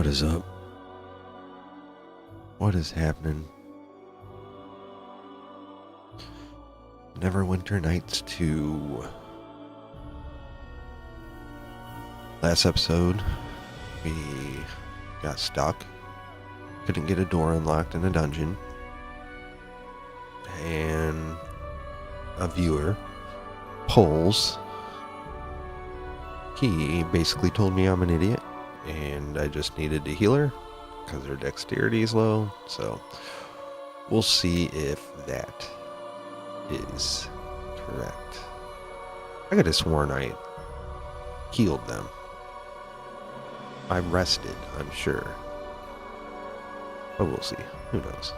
What is up? What is happening? Neverwinter Nights 2. Last episode, we got stuck. Couldn't get a door unlocked in a dungeon. And a viewer, Poles, he basically told me I'm an idiot and I just needed to heal her because her dexterity is low. So we'll see if that is correct. I could have sworn I healed them. I rested, I'm sure. But we'll see. Who knows?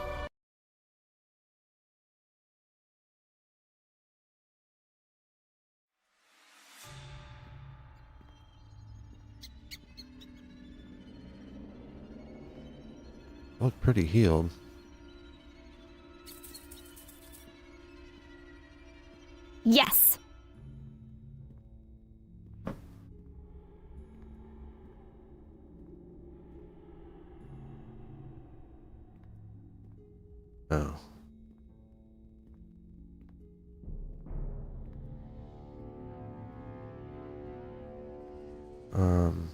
Look pretty healed. Yes. Oh. Um.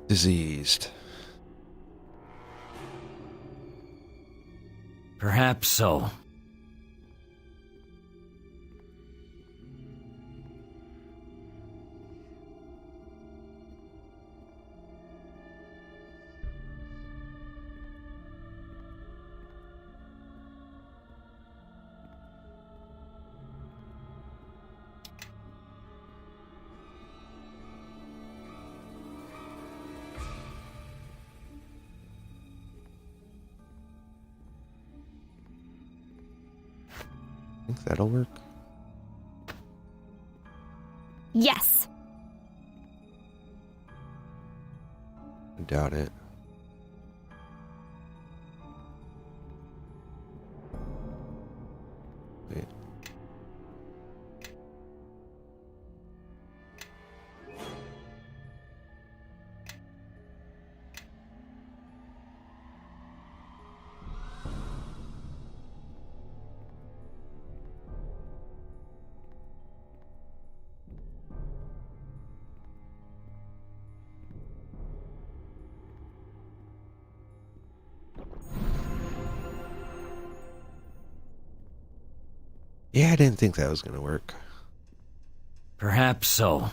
Diseased. Perhaps so. Think that'll work? Yes. I doubt it. Wait. Yeah, I didn't think that was gonna work. Perhaps so.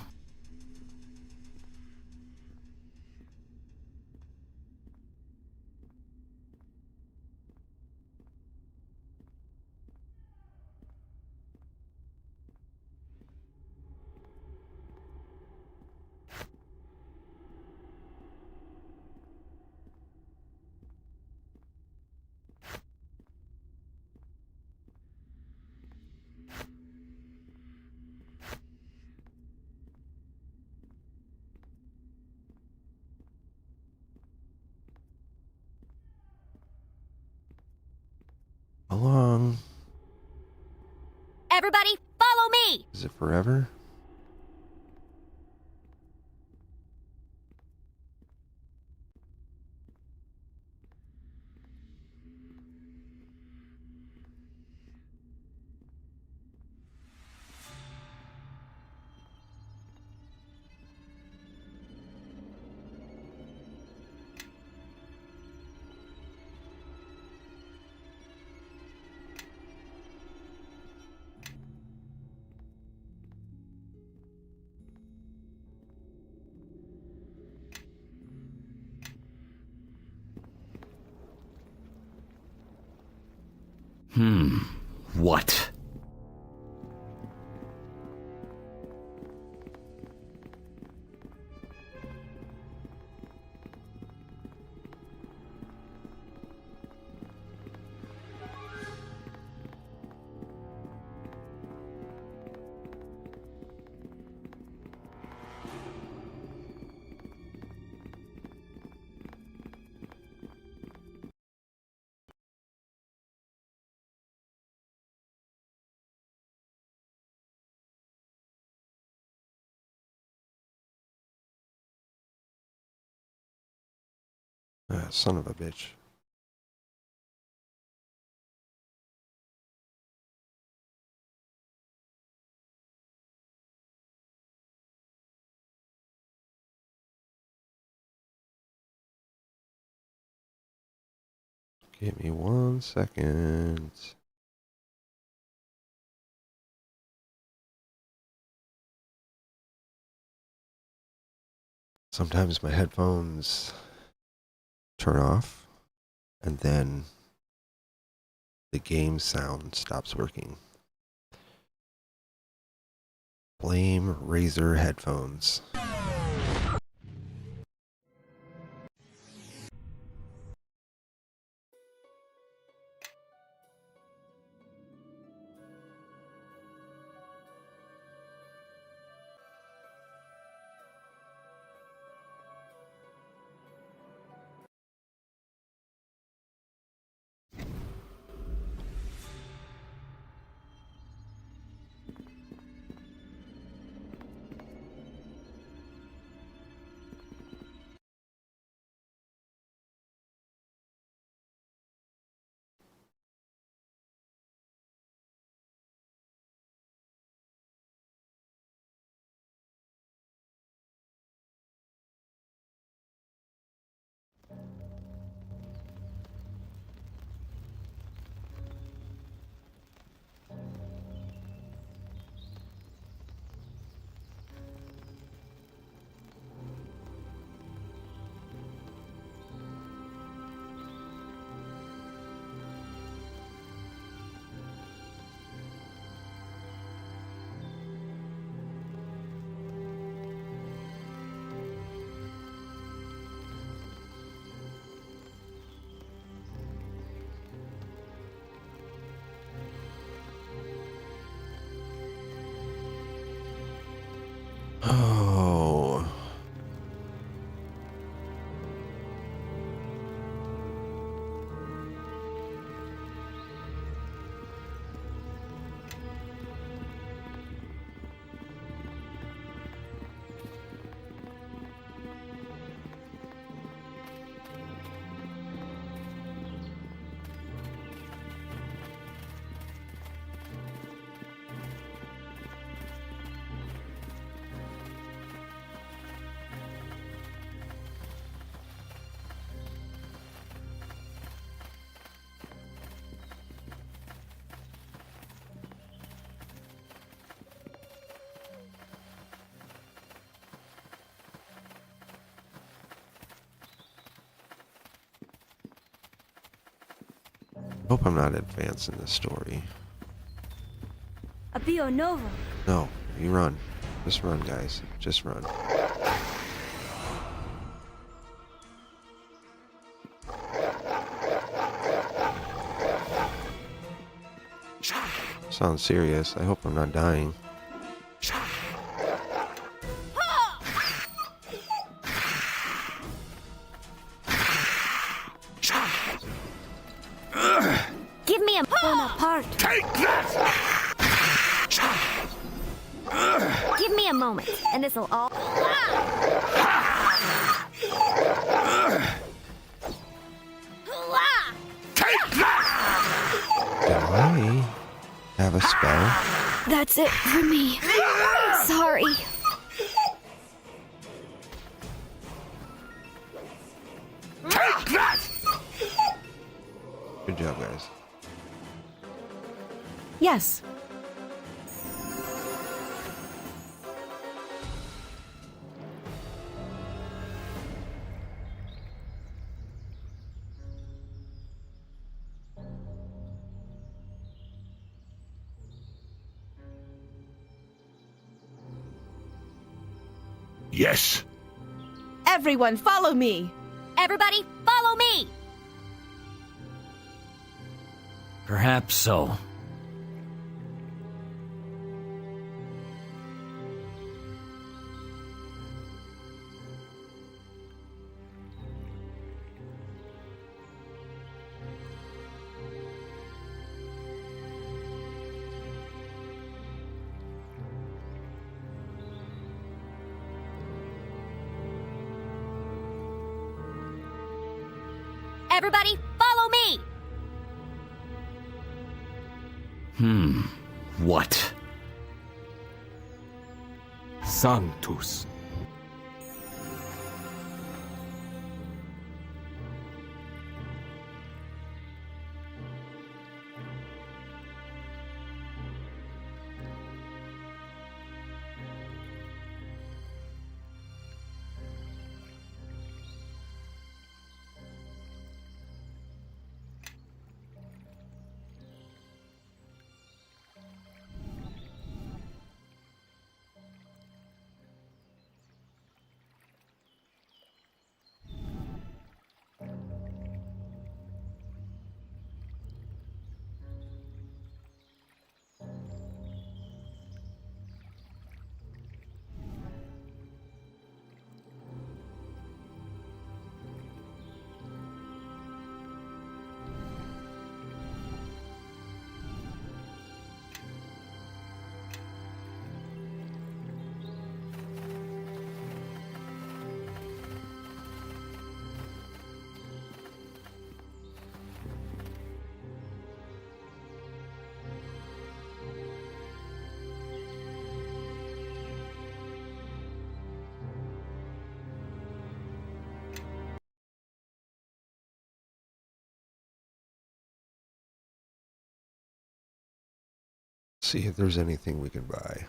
Along. Everybody, follow me! Is it forever? What? Son of a bitch. Give me 1 second. Sometimes my headphones turn off and then the game sound stops working. Blame Razer headphones. Oh. Hope I'm not advancing the story. Abio Nova. No, you run. Just run, guys. Just run. Sounds serious. I hope I'm not dying. Give me a Bonaparte. Take that! Give me a moment, and this'll all. Do I have a spell? That's it for me. Sorry. Take that! Good job, guys. Yes. Yes. Everyone, follow me. Everybody, follow me! Perhaps so. Everybody, follow me! What? Sanctus. See if there's anything we can buy.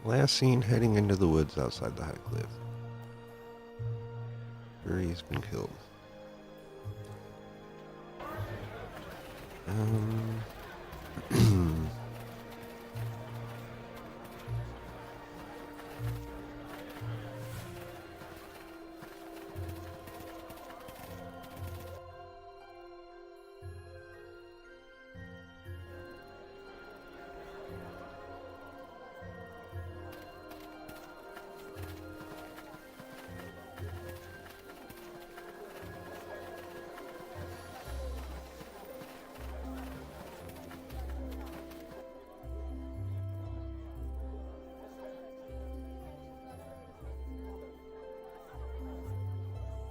Last seen heading into the woods outside the high cliff. Sure, he's been killed.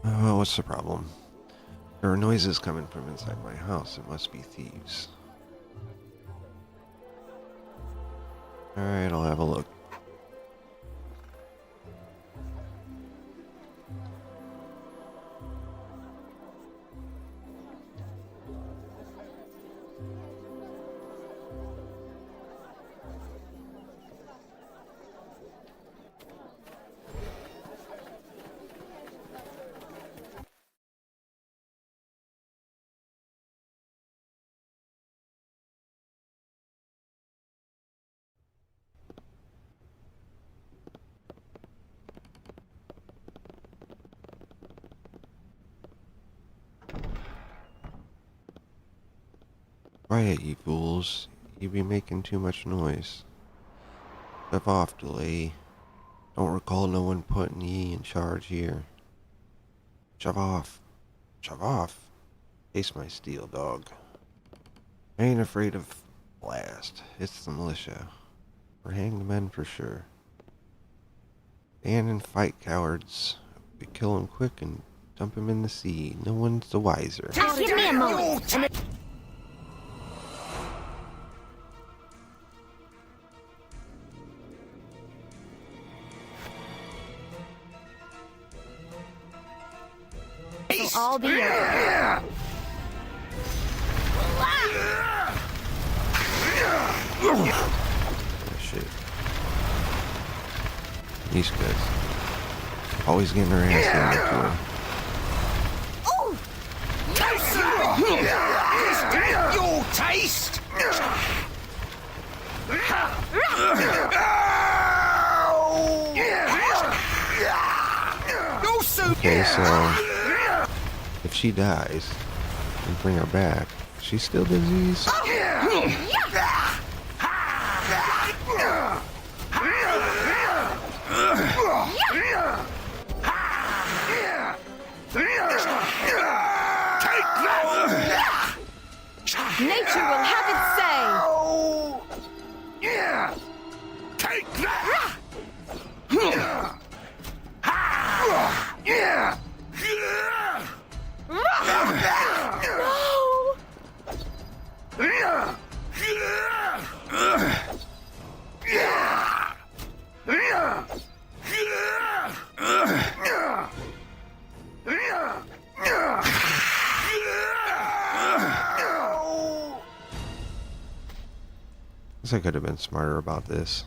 Oh, what's the problem? There are noises coming from inside my house. It must be thieves. Alright, I'll have a look. Quiet, you fools. You be making too much noise. Step off, delay. Don't recall no one putting ye in charge here. Shove off. Shove off. Taste my steel, dog. I ain't afraid of blast. It's the militia. We're hanged men for sure. Stand and fight, cowards. We kill 'em quick and dump 'em in the sea. No one's the wiser. Just give me a moment. It'll all be over. These guys. Always getting her ass handed to her. Your taste! Okay, so if she dies, we bring her back. She's still diseased. Nature will have its say. Take that! Guess I could have been smarter about this.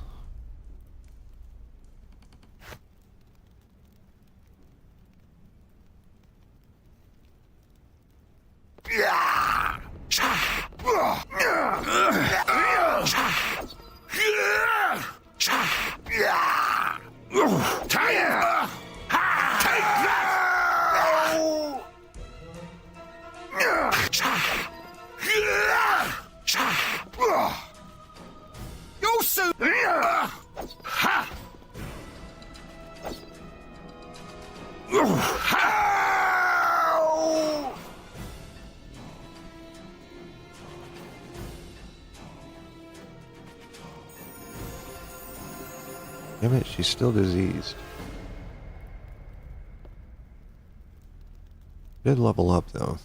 You'll soon. Ha! Damn it, she's still diseased. Did level up though.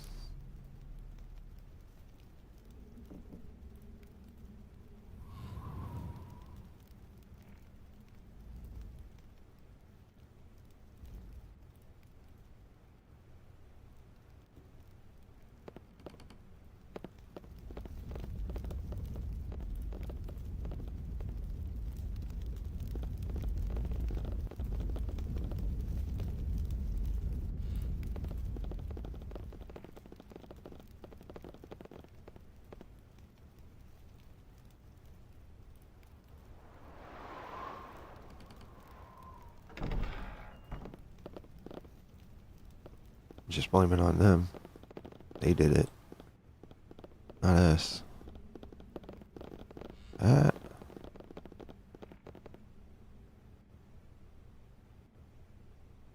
Just blame it on them. They did it. Not us. That.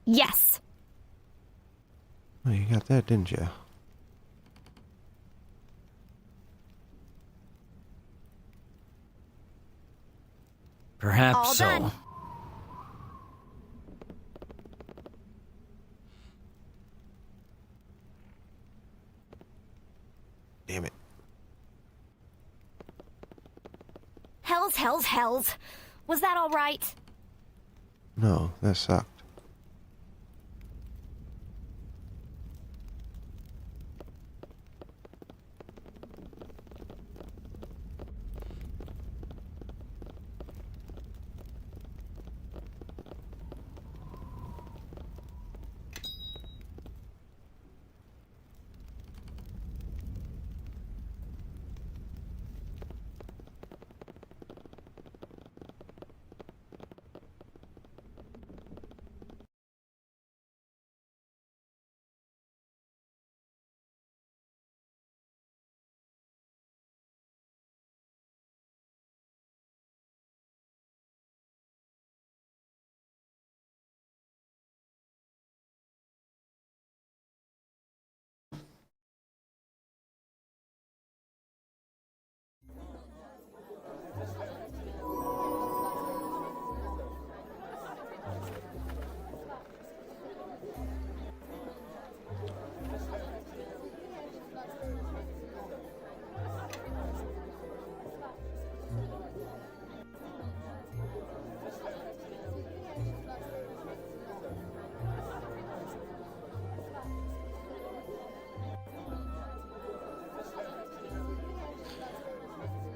Yes. Oh, you got that, didn't you? Perhaps All so. done. Damn it. Hells. Was that all right? No, that sucked.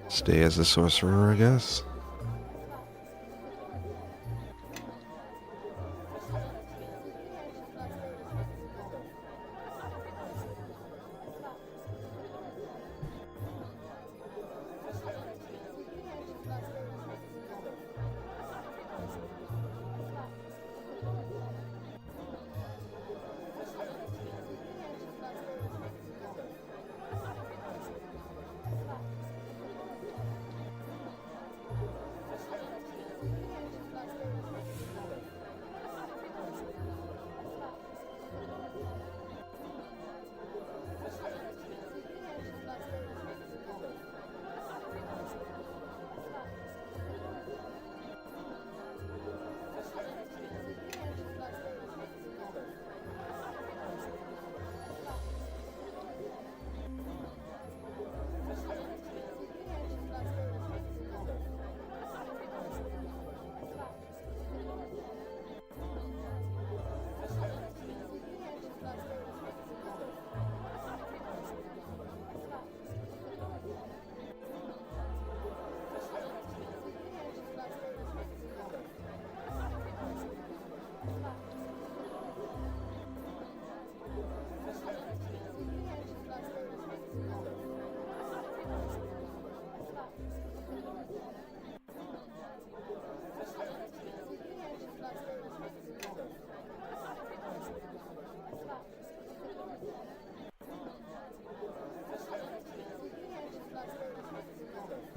Stay as a sorcerer, I guess.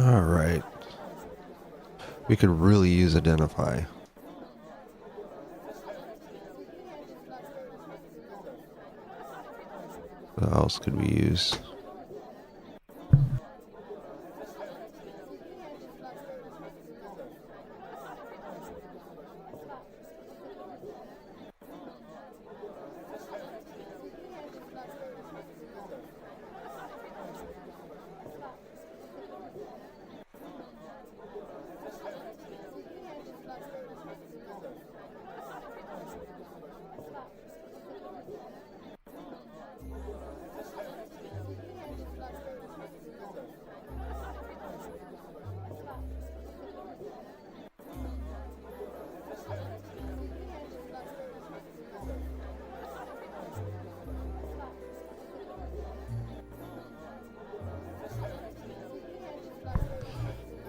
All right. We could really use identify. What else could we use?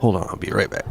Hold on, I'll be right back.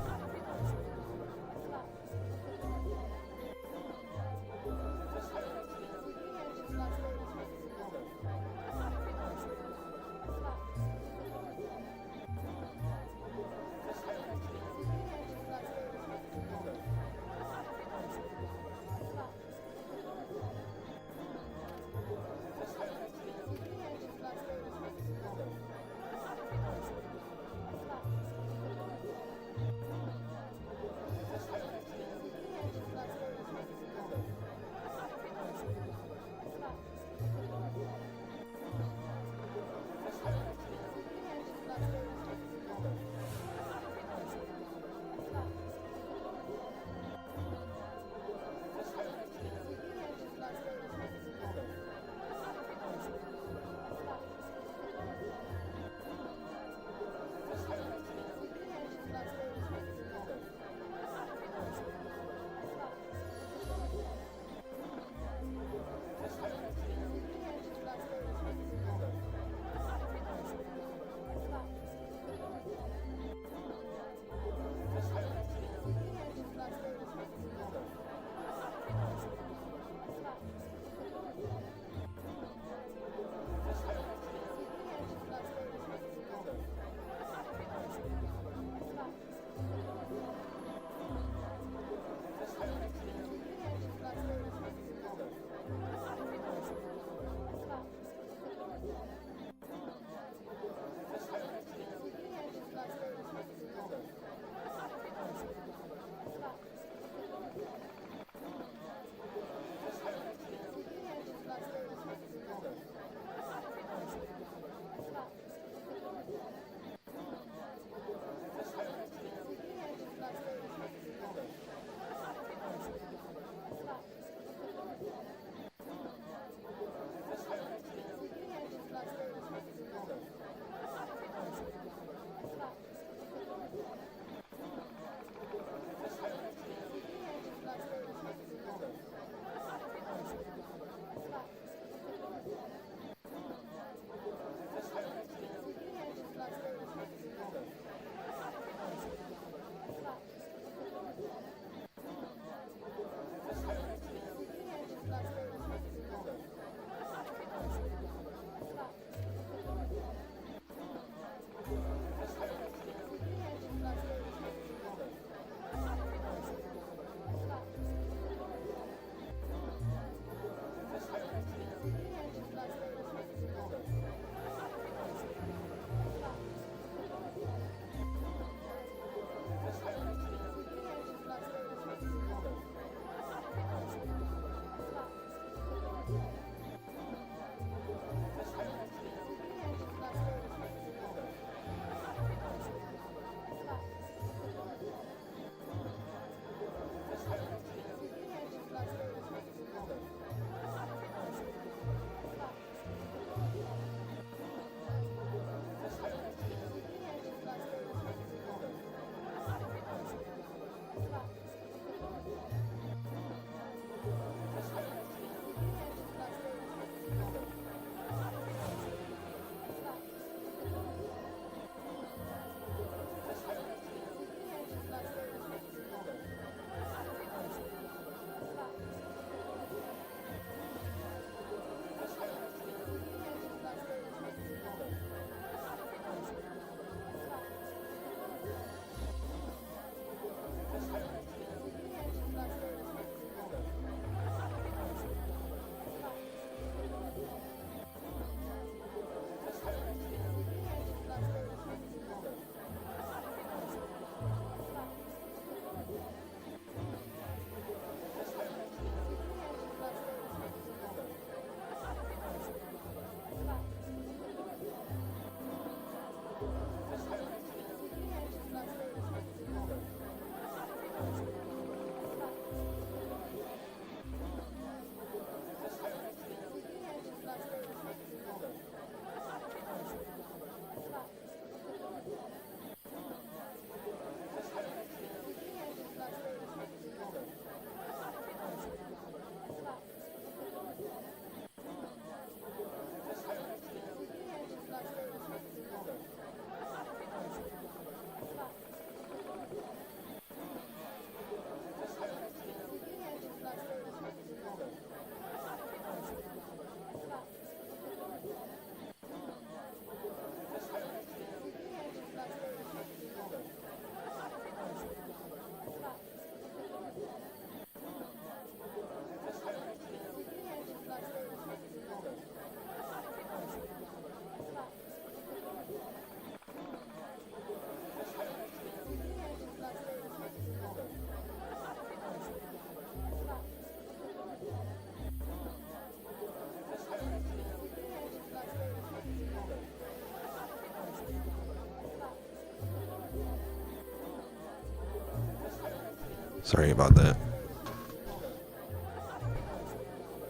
Sorry about that.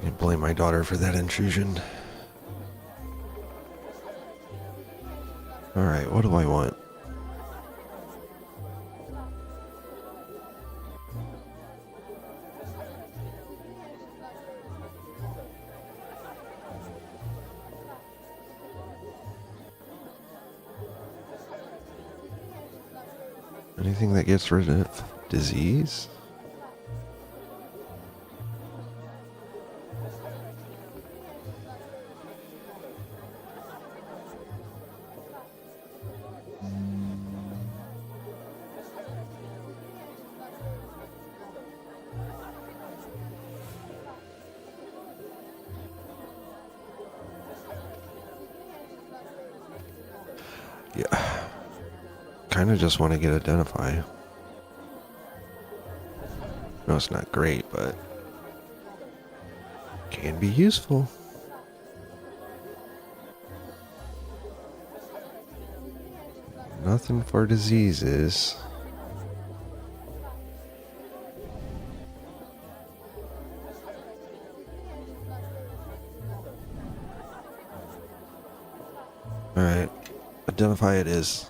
I blame my daughter for that intrusion. Alright, what do I want? Anything that gets rid of disease? Yeah. Kind of just want to get identify. No, it's not great, but can be useful. Nothing for diseases. Alright, identify it is.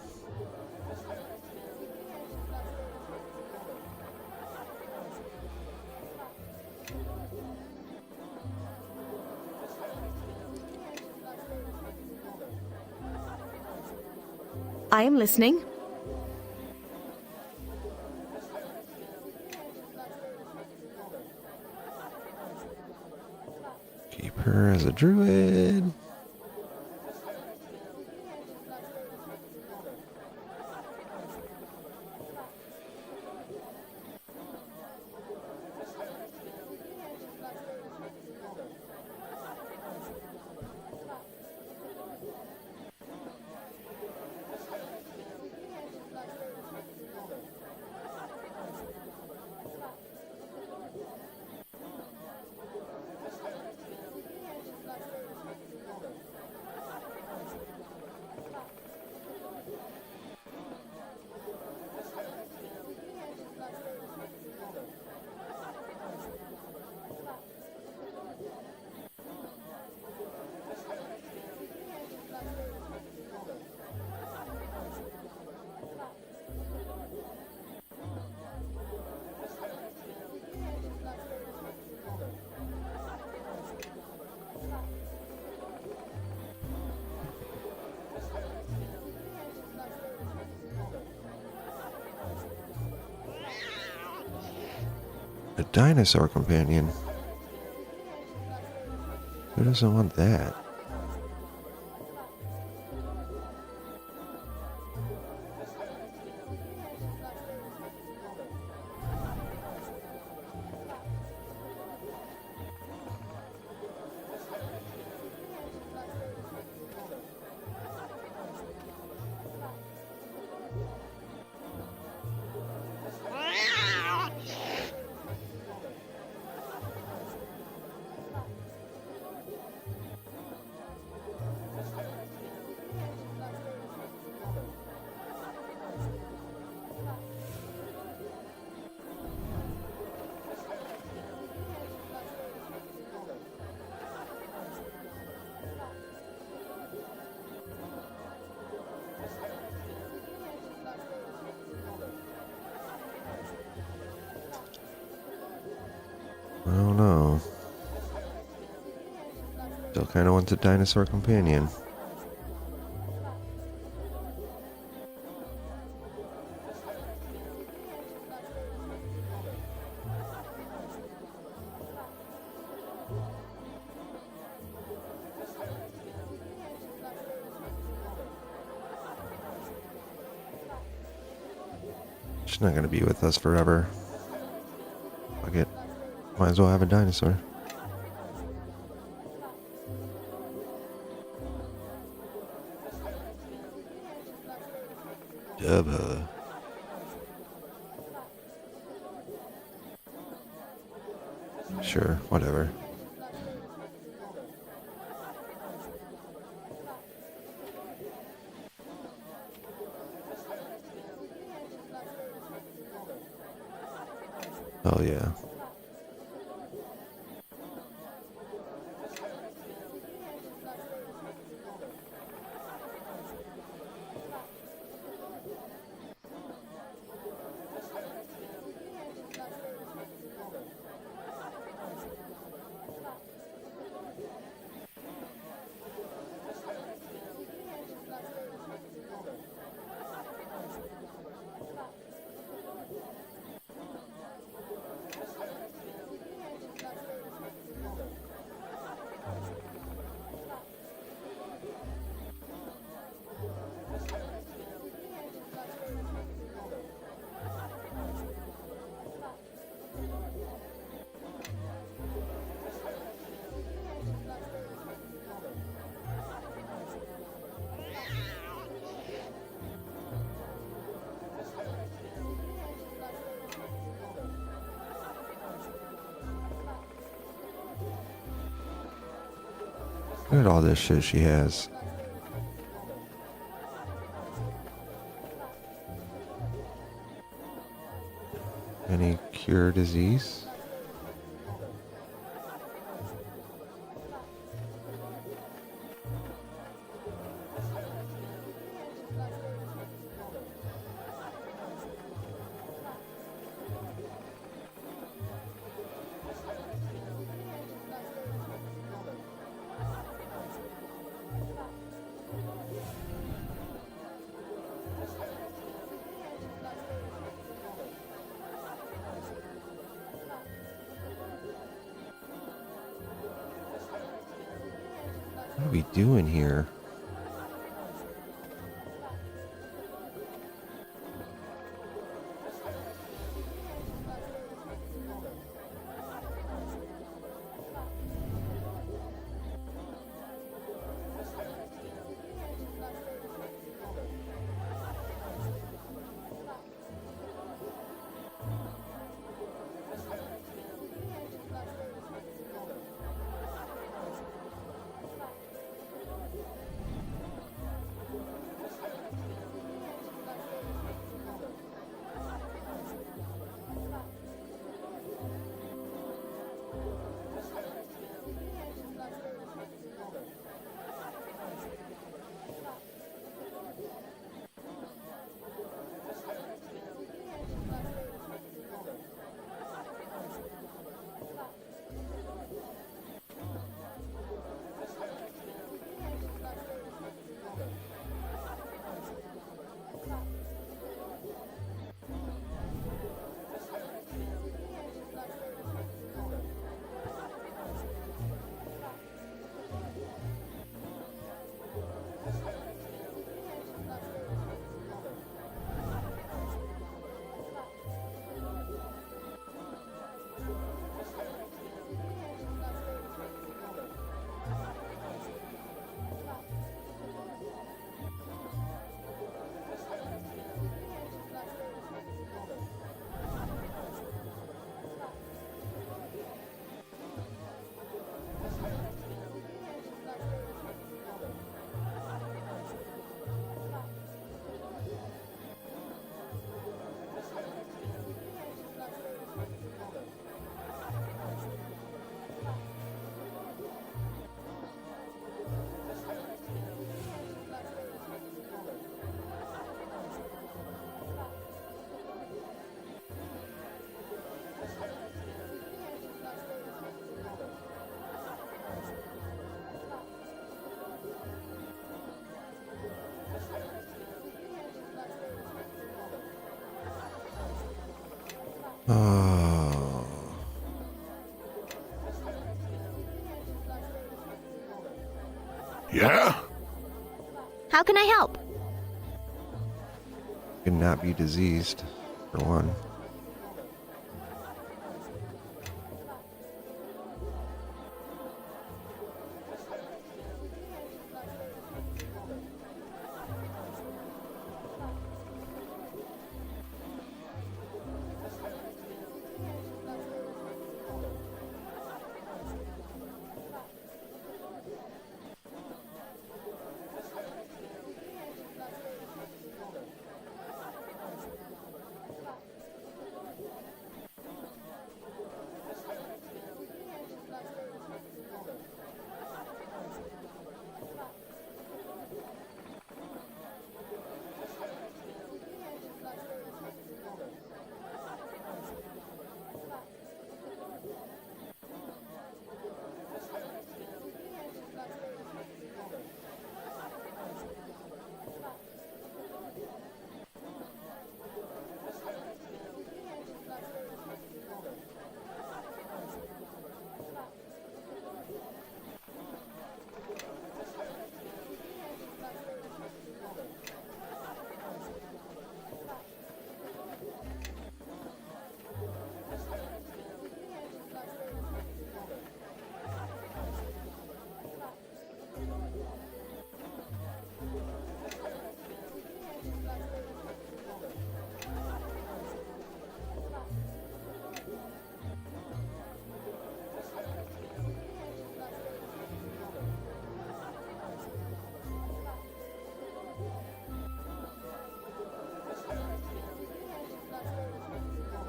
I am listening. Keep her as a druid. A dinosaur companion. Who doesn't want that? I don't know. Still kind of wants a dinosaur companion. She's not going to be with us forever. Fuck it. Might as well have a dinosaur. Dubba. Sure, whatever. Oh yeah. Look at all this shit she has. Any cure disease? What are we doing here? Oh, Yeah? How can I help? could not be diseased, for one.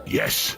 Yes.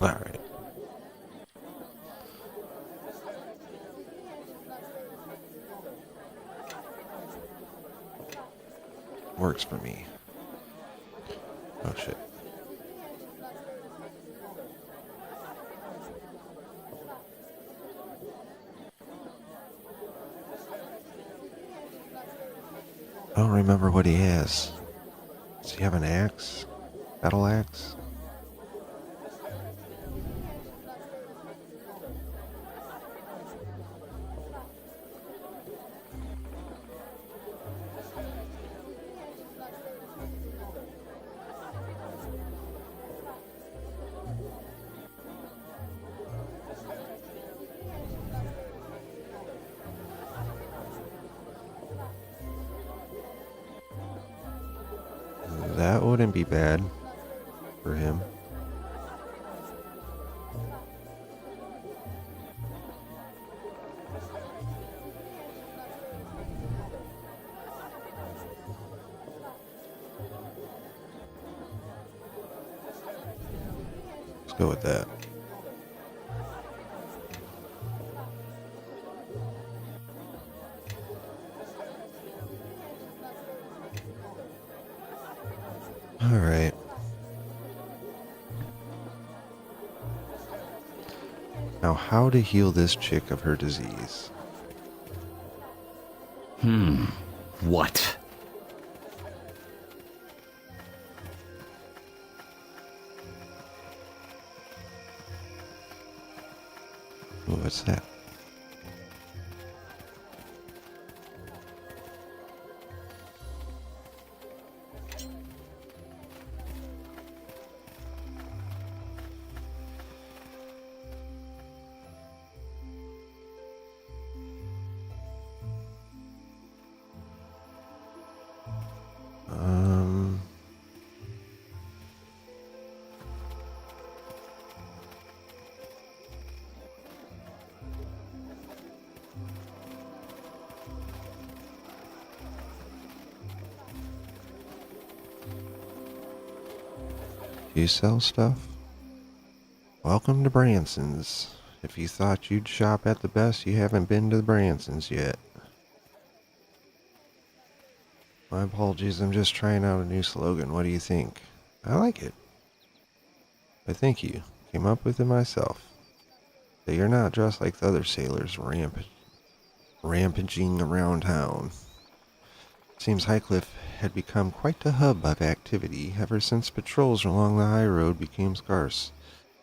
Alright. Works for me. Oh shit. I don't remember what he has. Does he have an axe? Battle axe? That wouldn't be bad for him. Let's go with that. All right. Now, how to heal this chick of her disease? What? Ooh, what's that? Um, do you sell stuff? Welcome to Branson's. If you thought you'd shop at the best, you haven't been to the Branson's yet. My apologies, I'm just trying out a new slogan. What do you think? I like it. But thank you. Came up with it myself. That you're not dressed like the other sailors rampaging around town. Seems Highcliffe had become quite the hub of activity ever since patrols along the high road became scarce.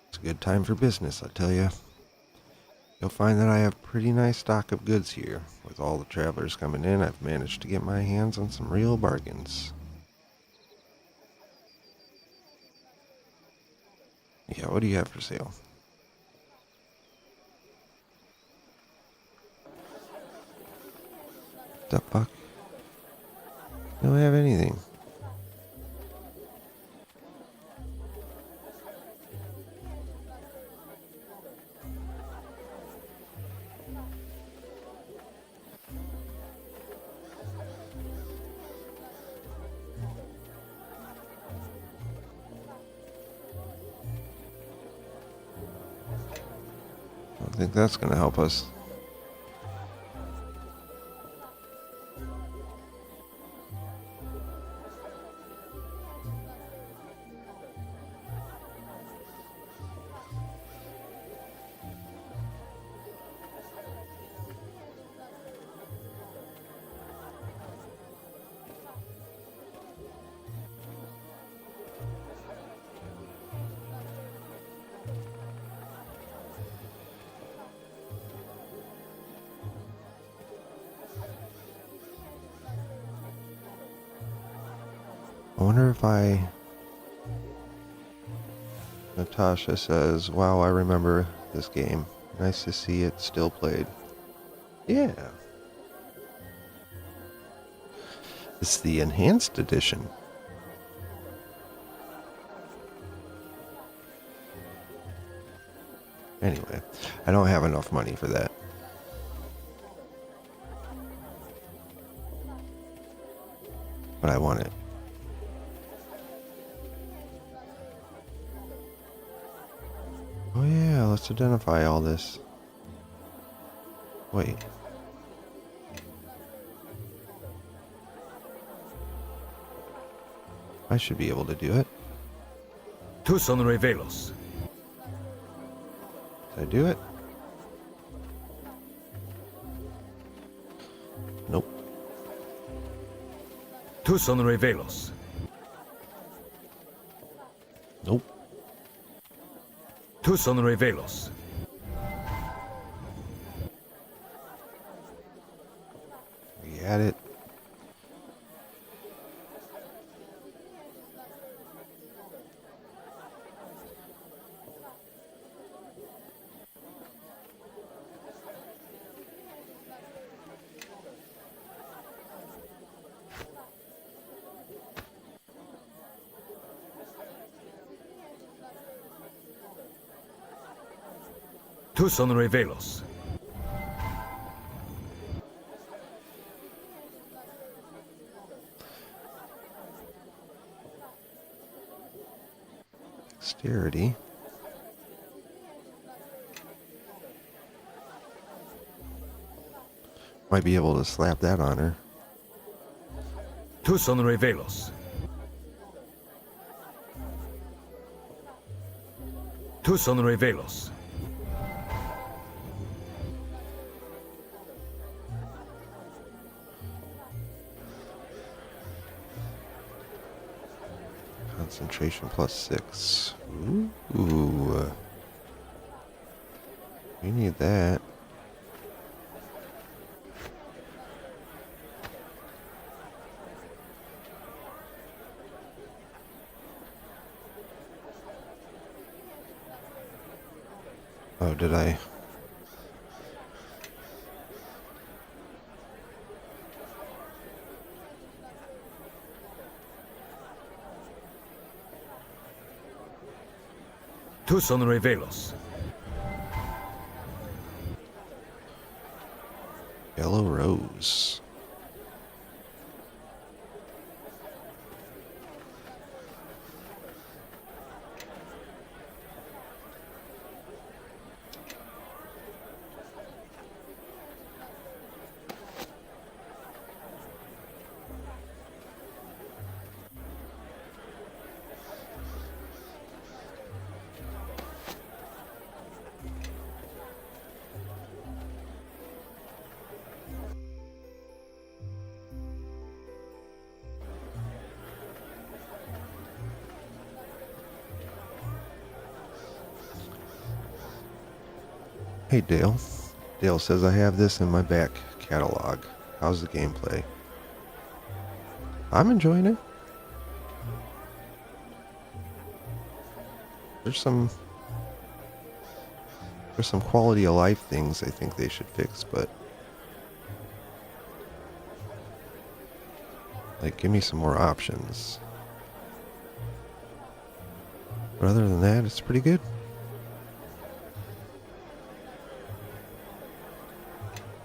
It's a good time for business, I tell you. You'll find that I have pretty nice stock of goods here. With all the travelers coming in, I've managed to get my hands on some real bargains. Yeah, what do you have for sale? The fuck? Don't have anything. I don't think that's gonna help us. I wonder if Natasha says, wow, I remember this game. Nice to see it still played. Yeah. It's the enhanced edition. Anyway, I don't have enough money for that. But I want it. Oh yeah, let's identify all this. Wait. I should be able to do it. Tucson revelos. Did I do it? Nope. Tucson revelos. Nope. Tucson revelos. We had it. Tucson revelos. Dexterity. Might be able to slap that on her. Tucson revelos. Tucson revelos. Concentration +6. Ooh. We need that. Oh, did I? Tucson revelos. Yellow rose. Hey Dale. Dale says I have this in my back catalog. How's the gameplay? I'm enjoying it. There's some quality of life things I think they should fix, but like give me some more options. But other than that, it's pretty good.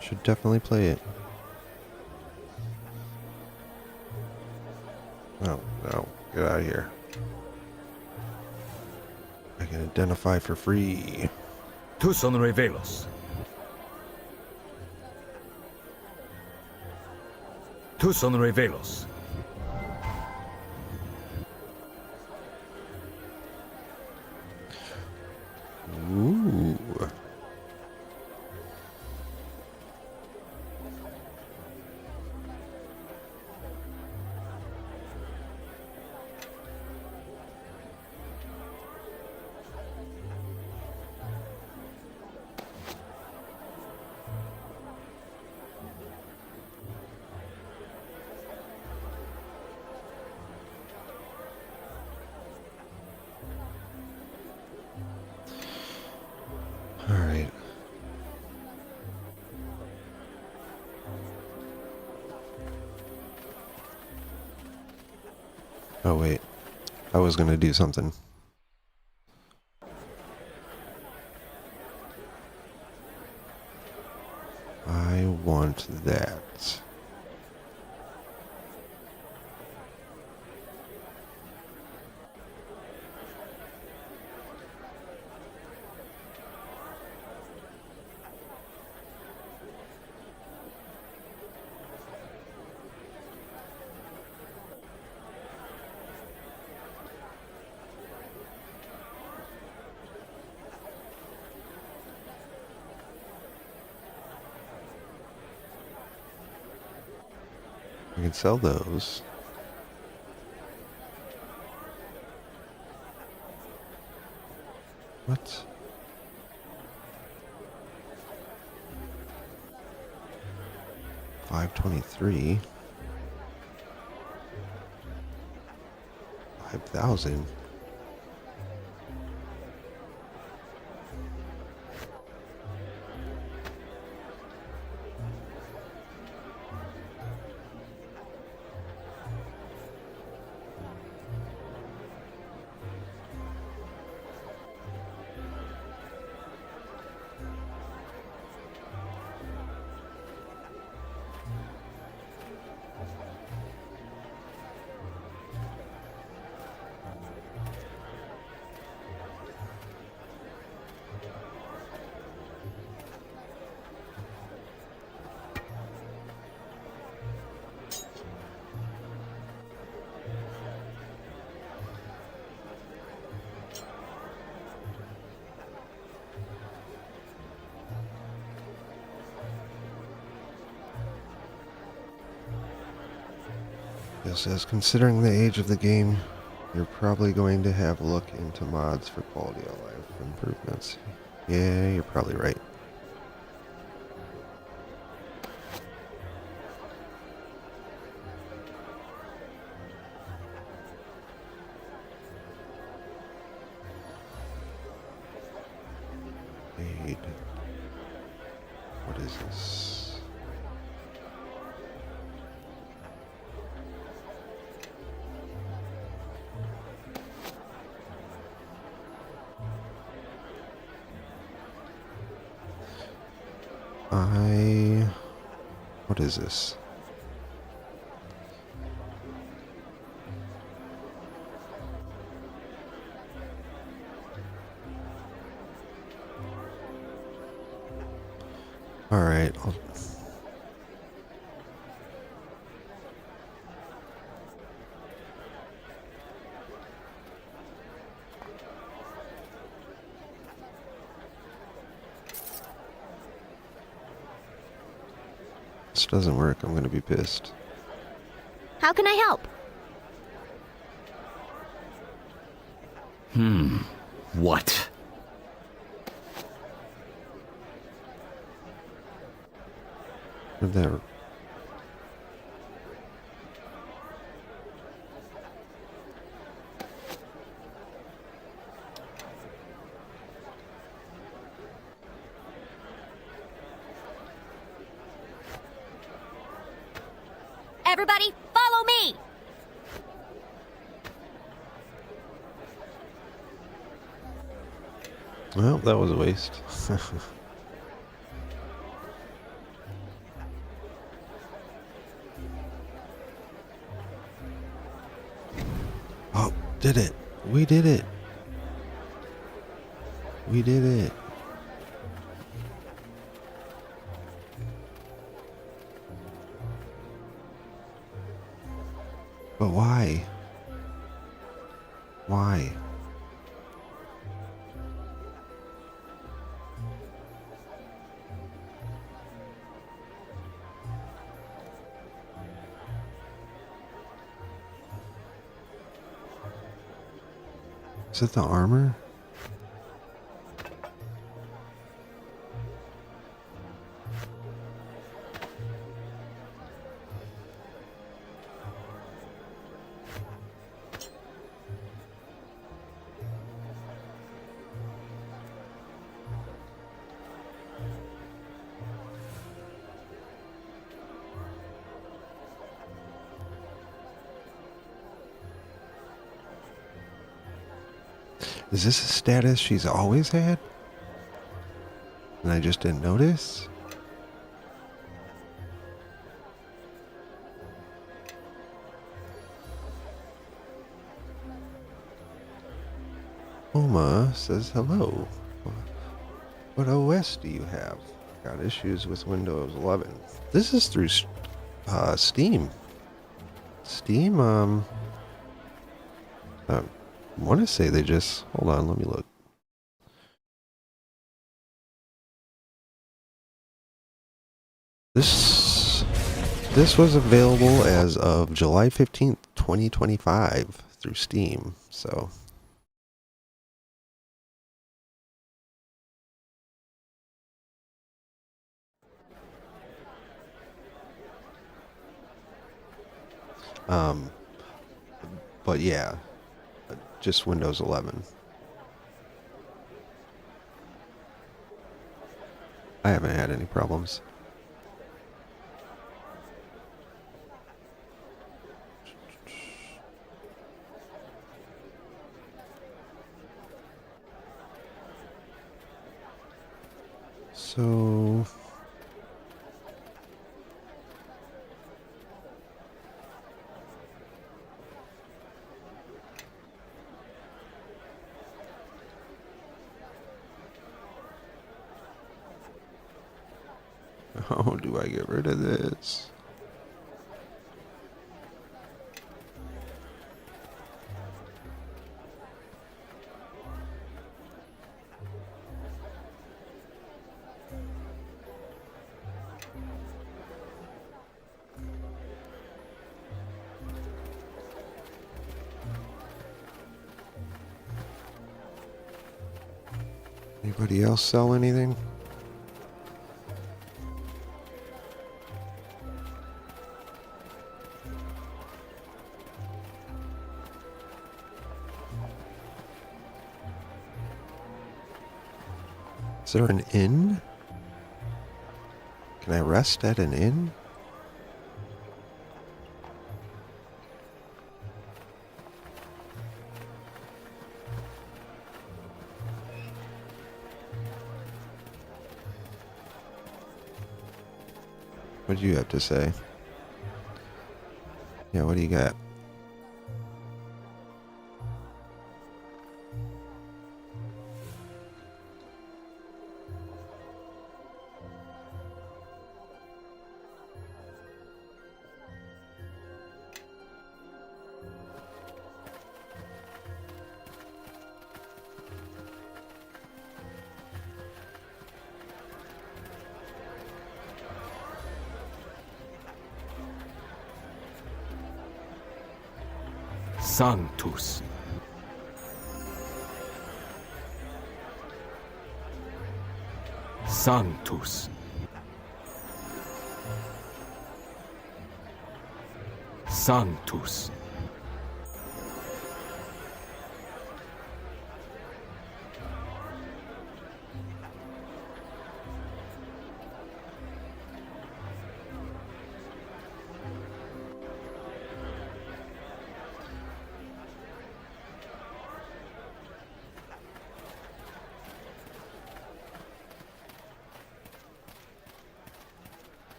Should definitely play it. Oh, no. Get out of here. I can identify for free. Tu son revelos. Tu son revelos. Ooh. All right. Oh wait, I was gonna do something. I want that. I can sell those. What? $523. 5,000. It says, considering the age of the game, you're probably going to have a look into mods for quality of life improvements. Yeah, you're probably right. Aid. What is this? What is this? All right. This doesn't work. I'm going to be pissed. How can I help? What? Where'd that? Everybody, follow me! Well, that was a waste. Oh, did it. We did it. We did it. But why? Why? Is it the armor? Is this a status she's always had? And I just didn't notice? Oma says hello. What OS do you have? Got issues with Windows 11. This is through Steam. Steam, I want to say they just... Hold on, let me look. This was available as of July 15th, 2025 through Steam, so... But yeah, just Windows 11. I haven't had any problems. So... How do I get rid of this? Anybody else sell anything? Is there an inn? Can I rest at an inn? What do you have to say? Yeah, what do you got? Sanctus. Sanctus. Sanctus.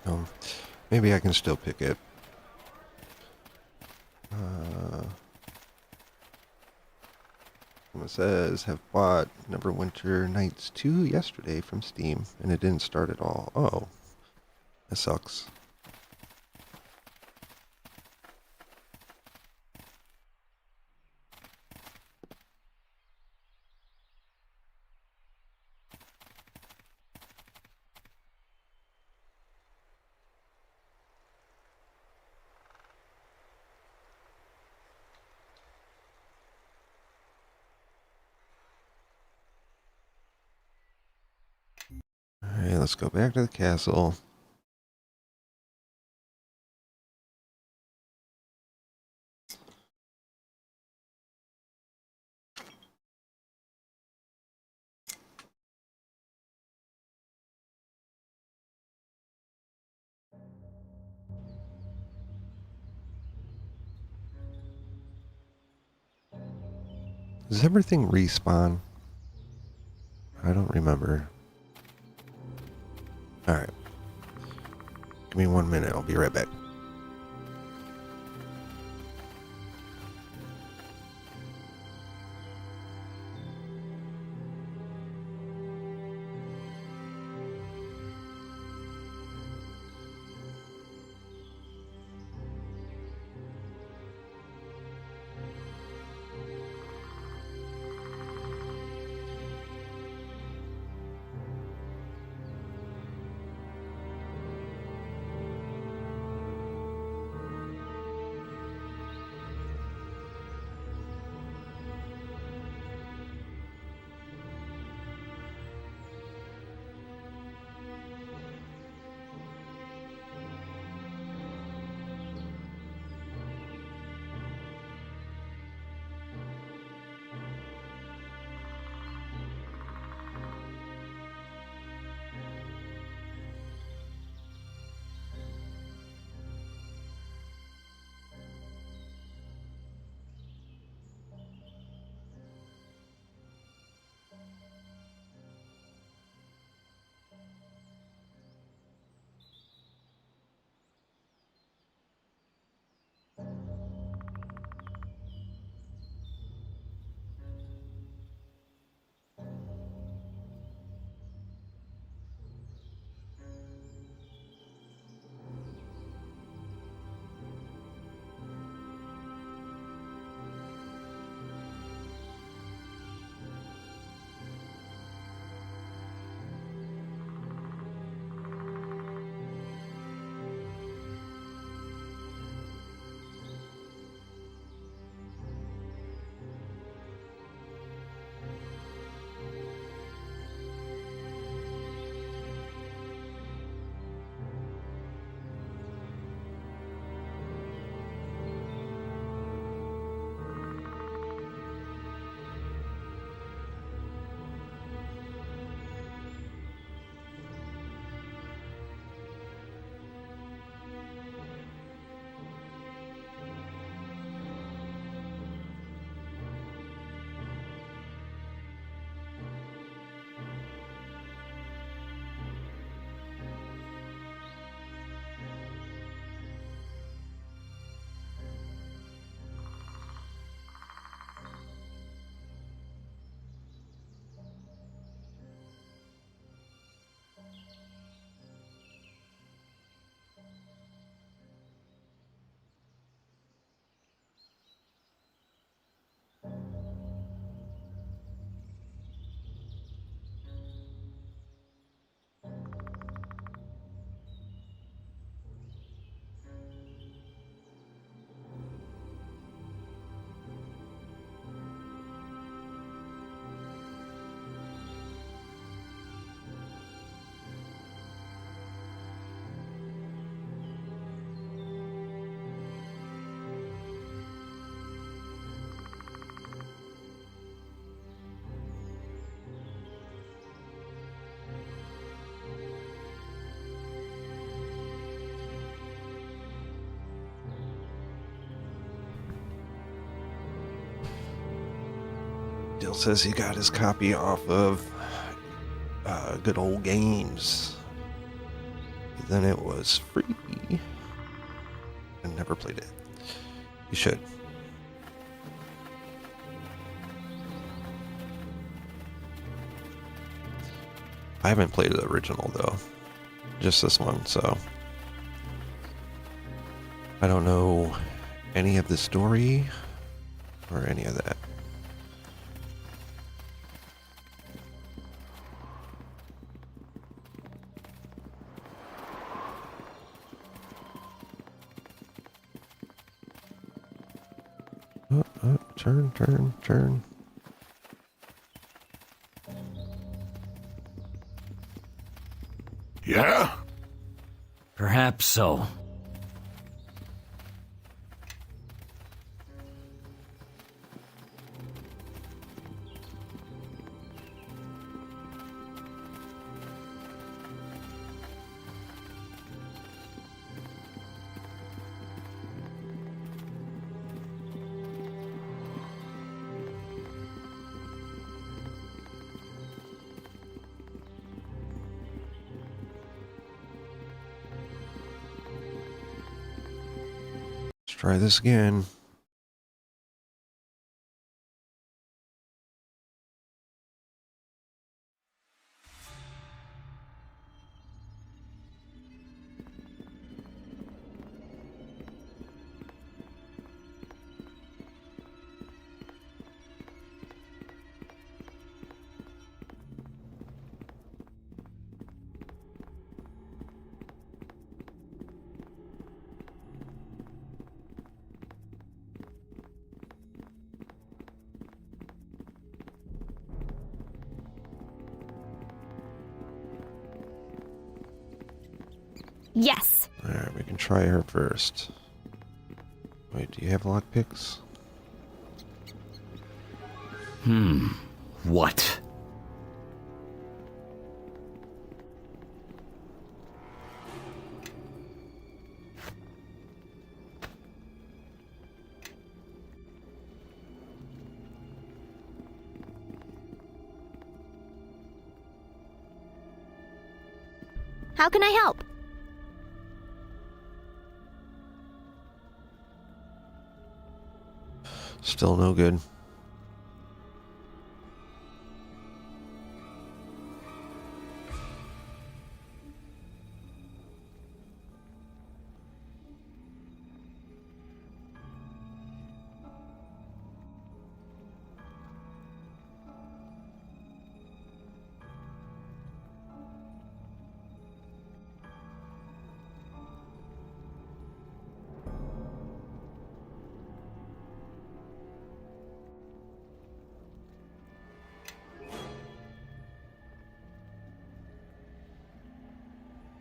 Um, Maybe I can still pick it. It says have bought Neverwinter Nights 2 yesterday from Steam, and it didn't start at all. Oh, that sucks. Alright, let's go back to the castle. Does everything respawn? I don't remember. Alright. Give me 1 minute. I'll be right back. Dill says he got his copy off of Good Old Games. Then it was free. I never played it. You should. I haven't played the original though. Just this one, so I don't know any of the story or any of that. Turn. Yeah? Perhaps so. Let's try this again. Yes. Alright, we can try her first. Wait, do you have lockpicks? What? How can I help? Still no good.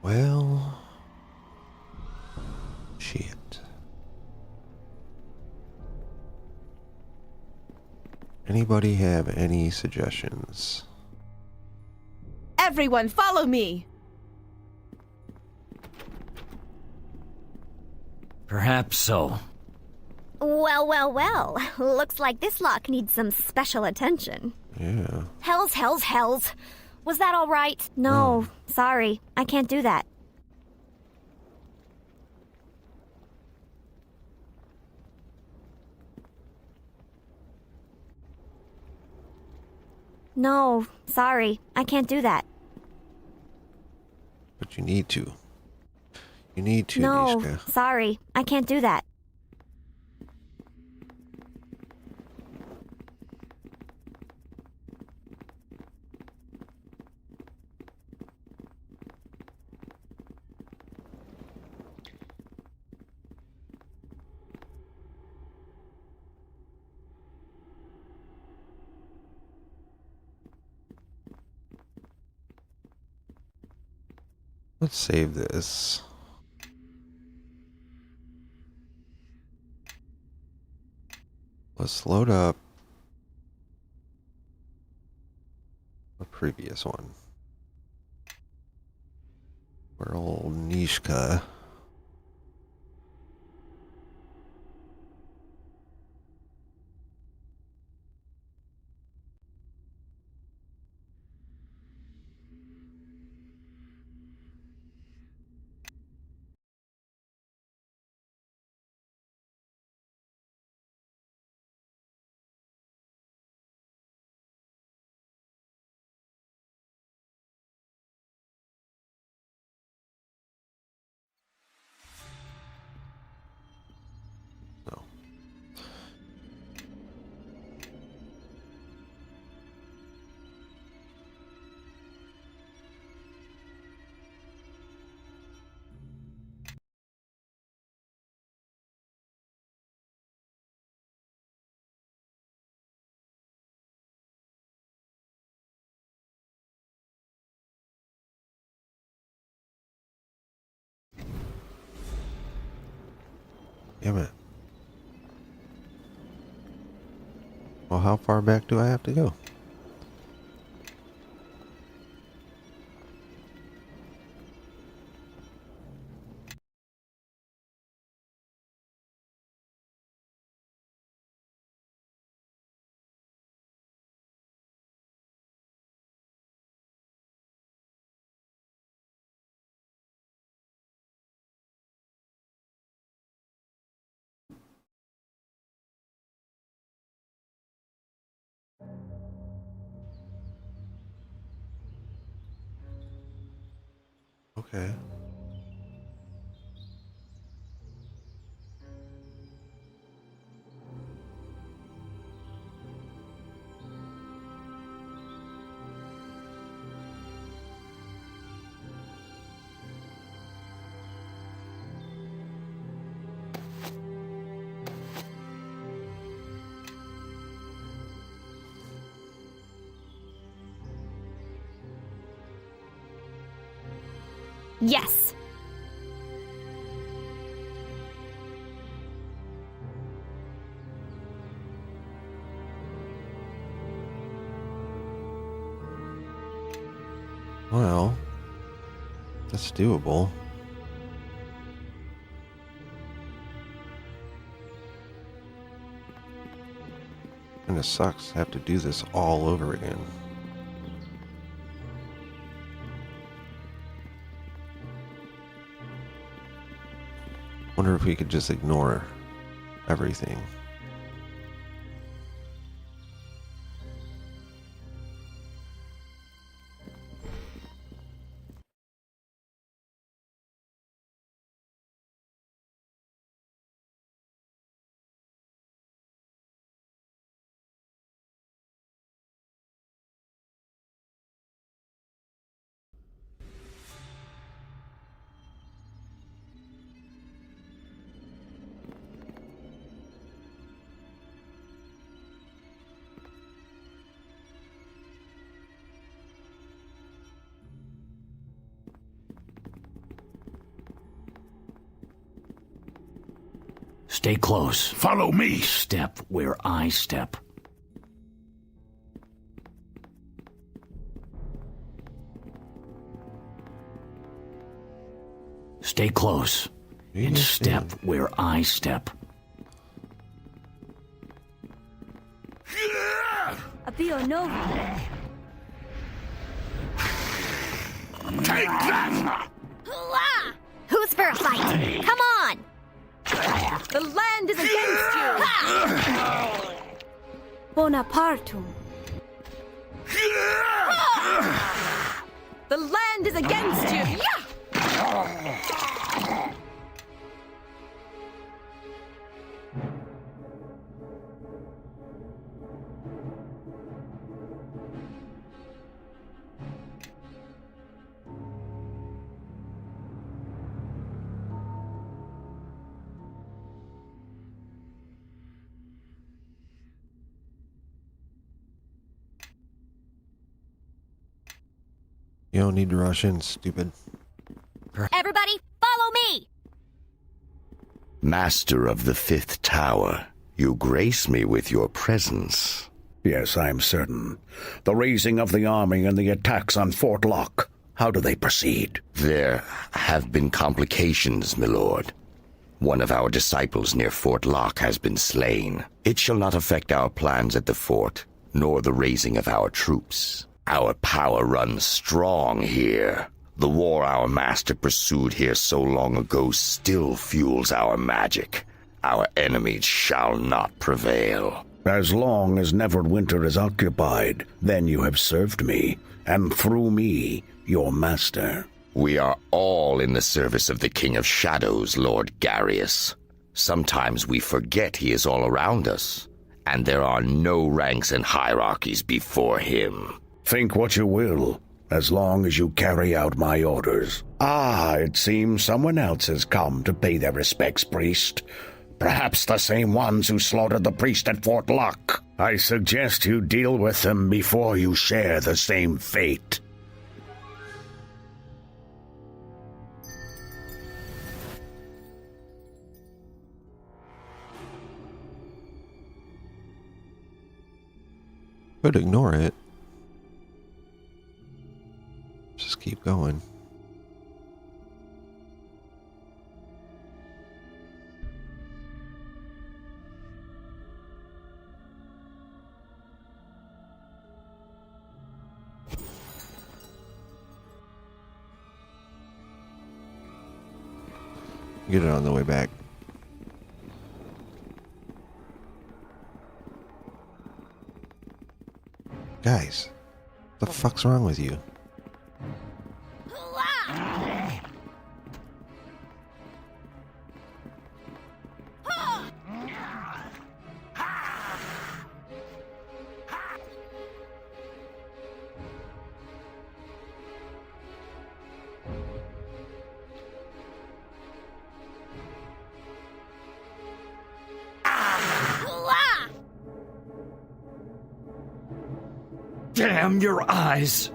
Well, shit. Anybody have any suggestions? Everyone, follow me! Perhaps so. Well. Looks like this lock needs some special attention. Yeah. Hells. Was that all right? No, sorry. I can't do that. No, sorry. I can't do that. But you need to. You need to, No, Nishka. sorry. I can't do that. Let's save this. Let's load up the previous one. Where old Nishka. Damn it. Well, how far back do I have to go? Okay. Yes. Well, that's doable. Kinda sucks to have to do this all over again. Wonder if we could just ignore everything. Stay close. Follow me. Step where I step. Stay close. You And understand? step where I step. A Bionovi. Take that! Hooah! Who's for a fight? Come on! The land is against you! Bonapartum. The land is against you! You don't need to rush in, stupid. Everybody, follow me! Master of the Fifth Tower, you grace me with your presence. Yes, I am certain. The raising of the army and the attacks on Fort Locke, how do they proceed? There have been complications, my lord. One of our disciples near Fort Locke has been slain. It shall not affect our plans at the fort, nor the raising of our troops. Our power runs strong here. The war our master pursued here so long ago still fuels our magic. Our enemies shall not prevail. As long as Neverwinter is occupied, then you have served me, and through me, your master. We are all in the service of the King of Shadows, Lord Garius. Sometimes we forget he is all around us, and there are no ranks and hierarchies before him. Think what you will, as long as you carry out my orders. Ah, it seems someone else has come to pay their respects, priest. Perhaps the same ones who slaughtered the priest at Fort Locke. I suggest you deal with them before you share the same fate. Could ignore it. Just keep going. Get it on the way back. Guys, the fuck's wrong with you? Damn your eyes!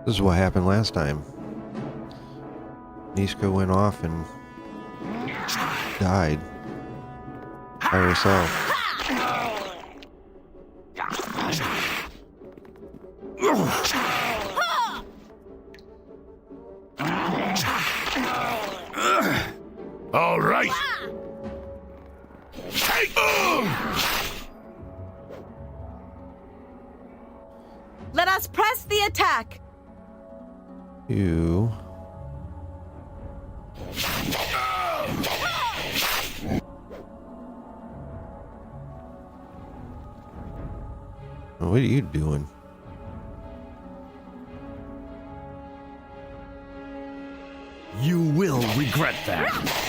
This is what happened last time. Nishka went off and died by herself. All right. Take. Let us press the attack. You. What are you doing? You will regret that.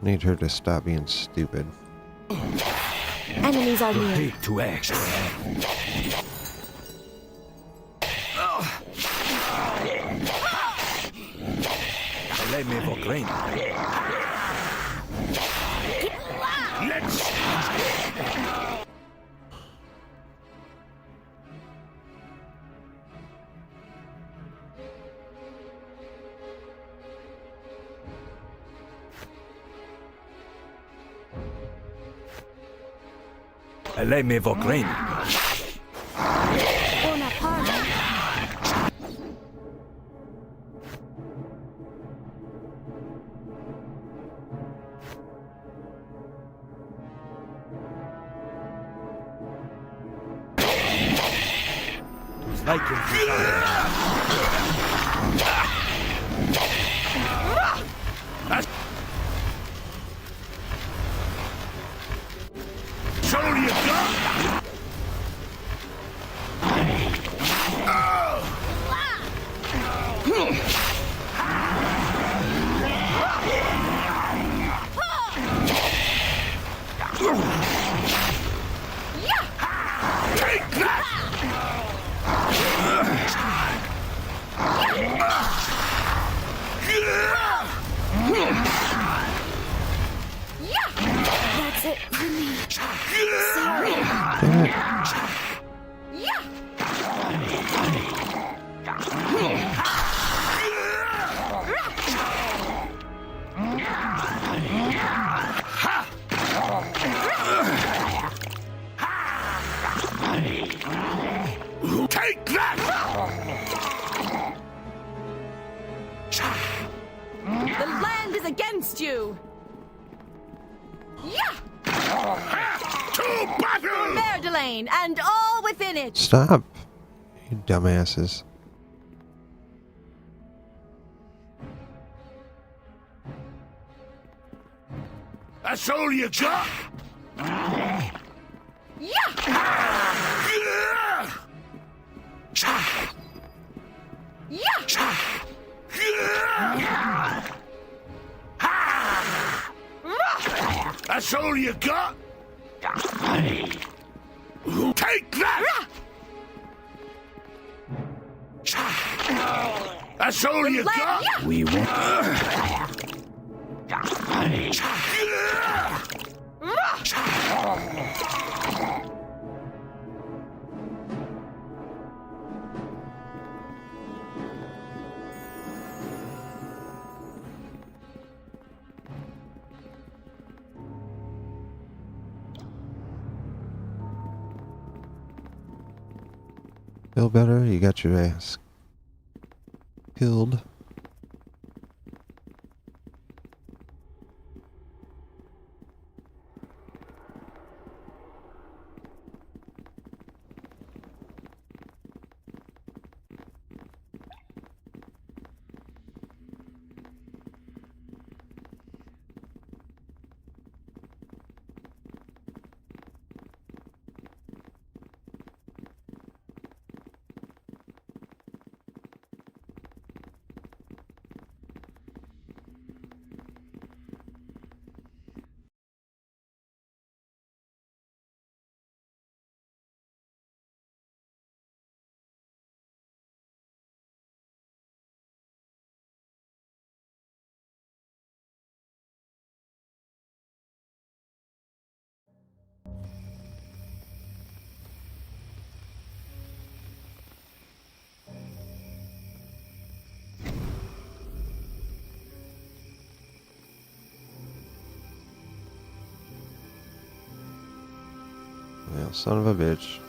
Need her to stop being stupid. Enemies are near. Hate to act. Lei me vou clean. Let's. Lei me vou clean. Buona parte. Like Show you got. Take that. That's it for me. Damn it. Take that. The land is against you. To battle. Fair Delane and all within it. Stop, you dumbasses. That's all you got. That's all you got. Take that. That's all you got? We won't. Feel better? You got your ass killed. Well, son of a bitch.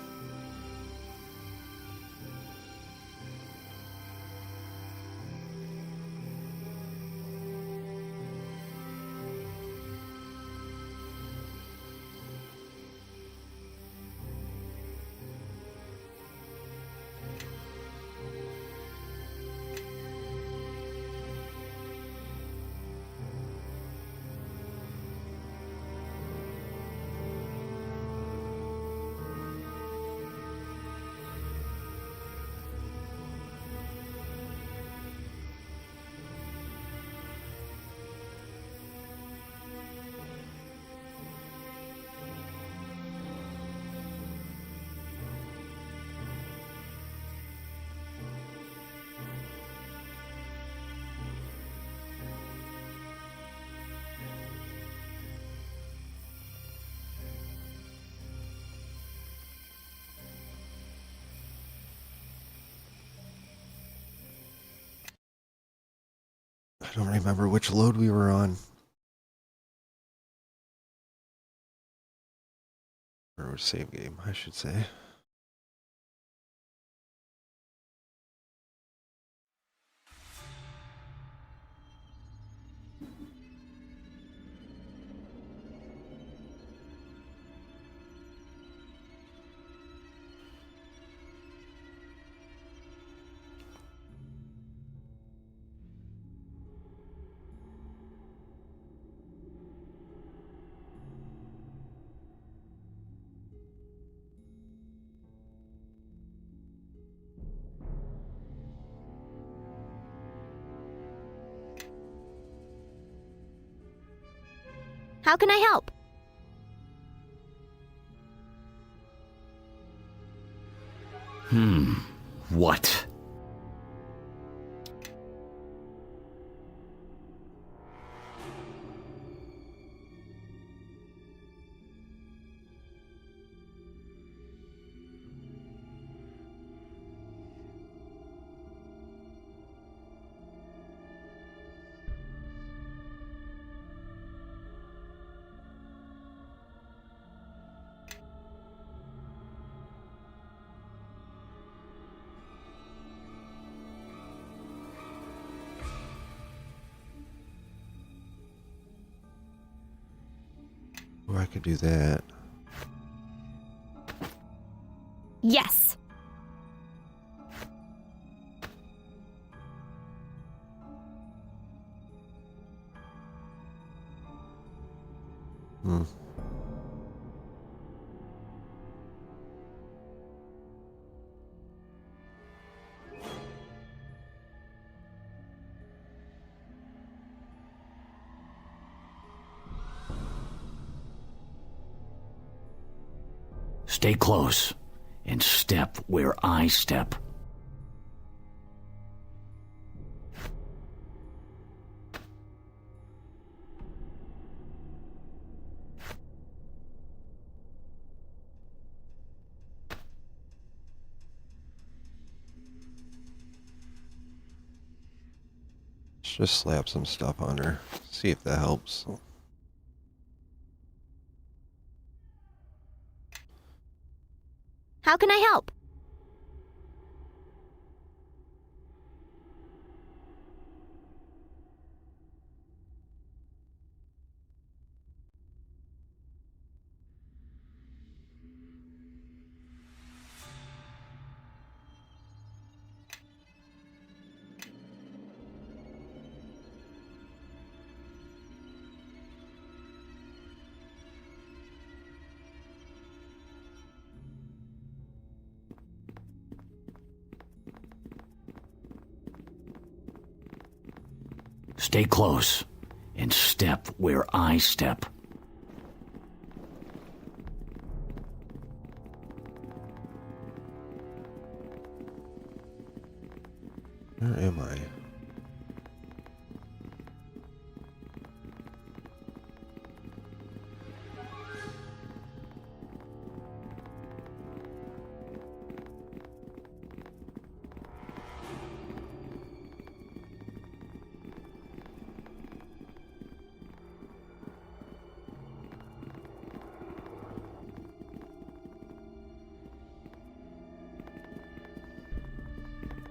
I don't remember which load we were on. Or save game, I should say. How can I help? What? Or I could do that. Yes. Hmm. Stay close and step where I step. just slap some stuff on her. See if that helps. How can I help? Stay close and step where I step. Where am I?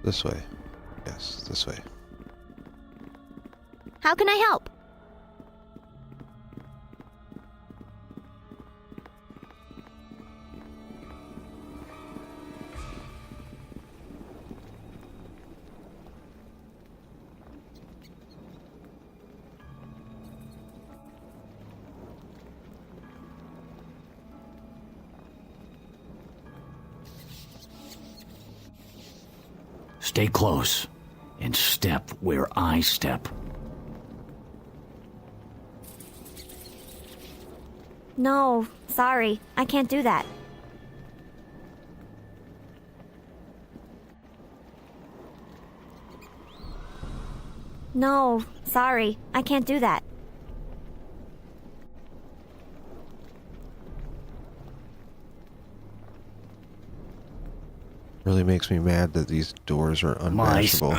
This way. Yes, this way. How can I help? Stay close and step where I step. No, sorry. I can't do that. No, sorry. I can't do that. Really makes me mad that these doors are unmashable.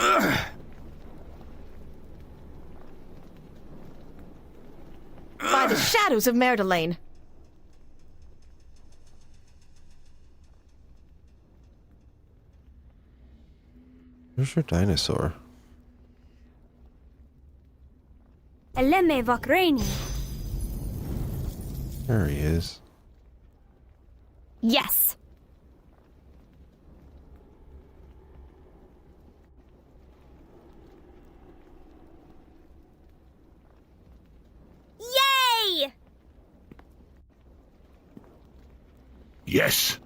By the shadows of Merdelaine. Where's your dinosaur? Eleme Vakreni. There he is. Yes. Yay! Yes.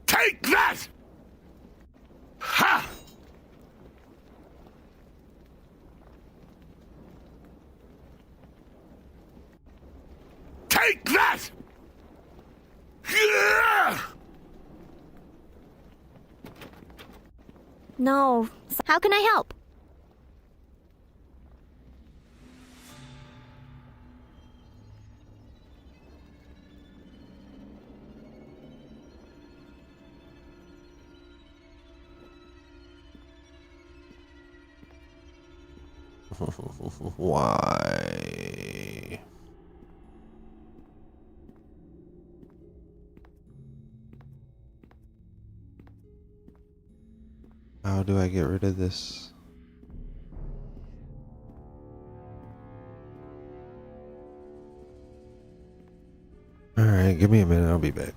Take that! Ha! Take that! Yeah! No. How can I help? Why? How do I get rid of this? Alright, give me a minute, I'll be back.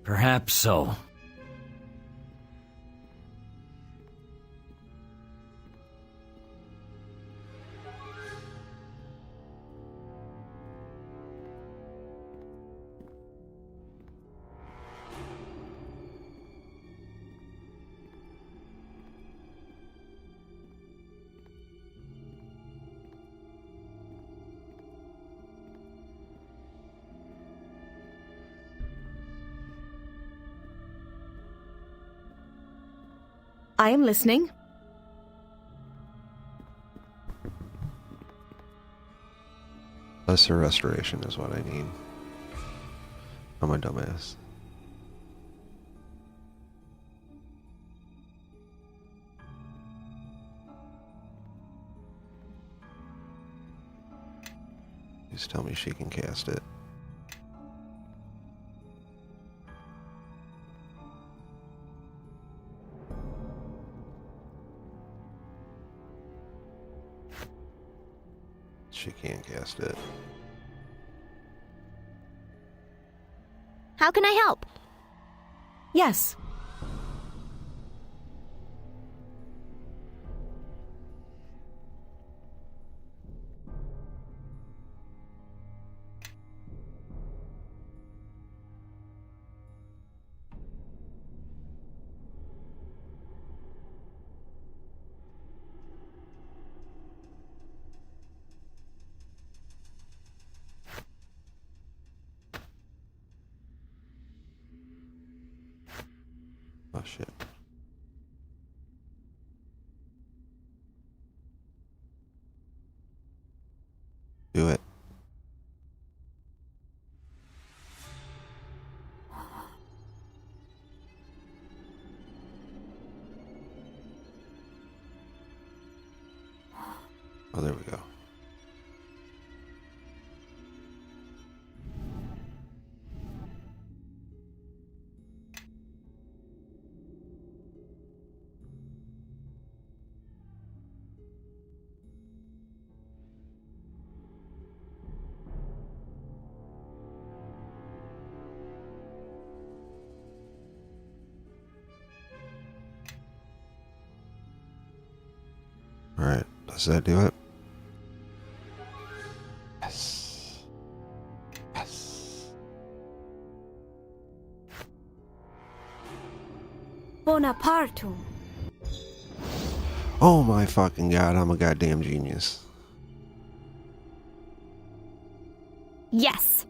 Perhaps so. I am listening. Lesser restoration is what I need. I'm a dumbass. Please tell me she can cast it. She can't cast it. How can I help? Yes. Oh shit. Do it. Oh, there we go. All right, does that do it? Yes. Yes. Bonapartum. Oh my fucking god, I'm a goddamn genius. Yes.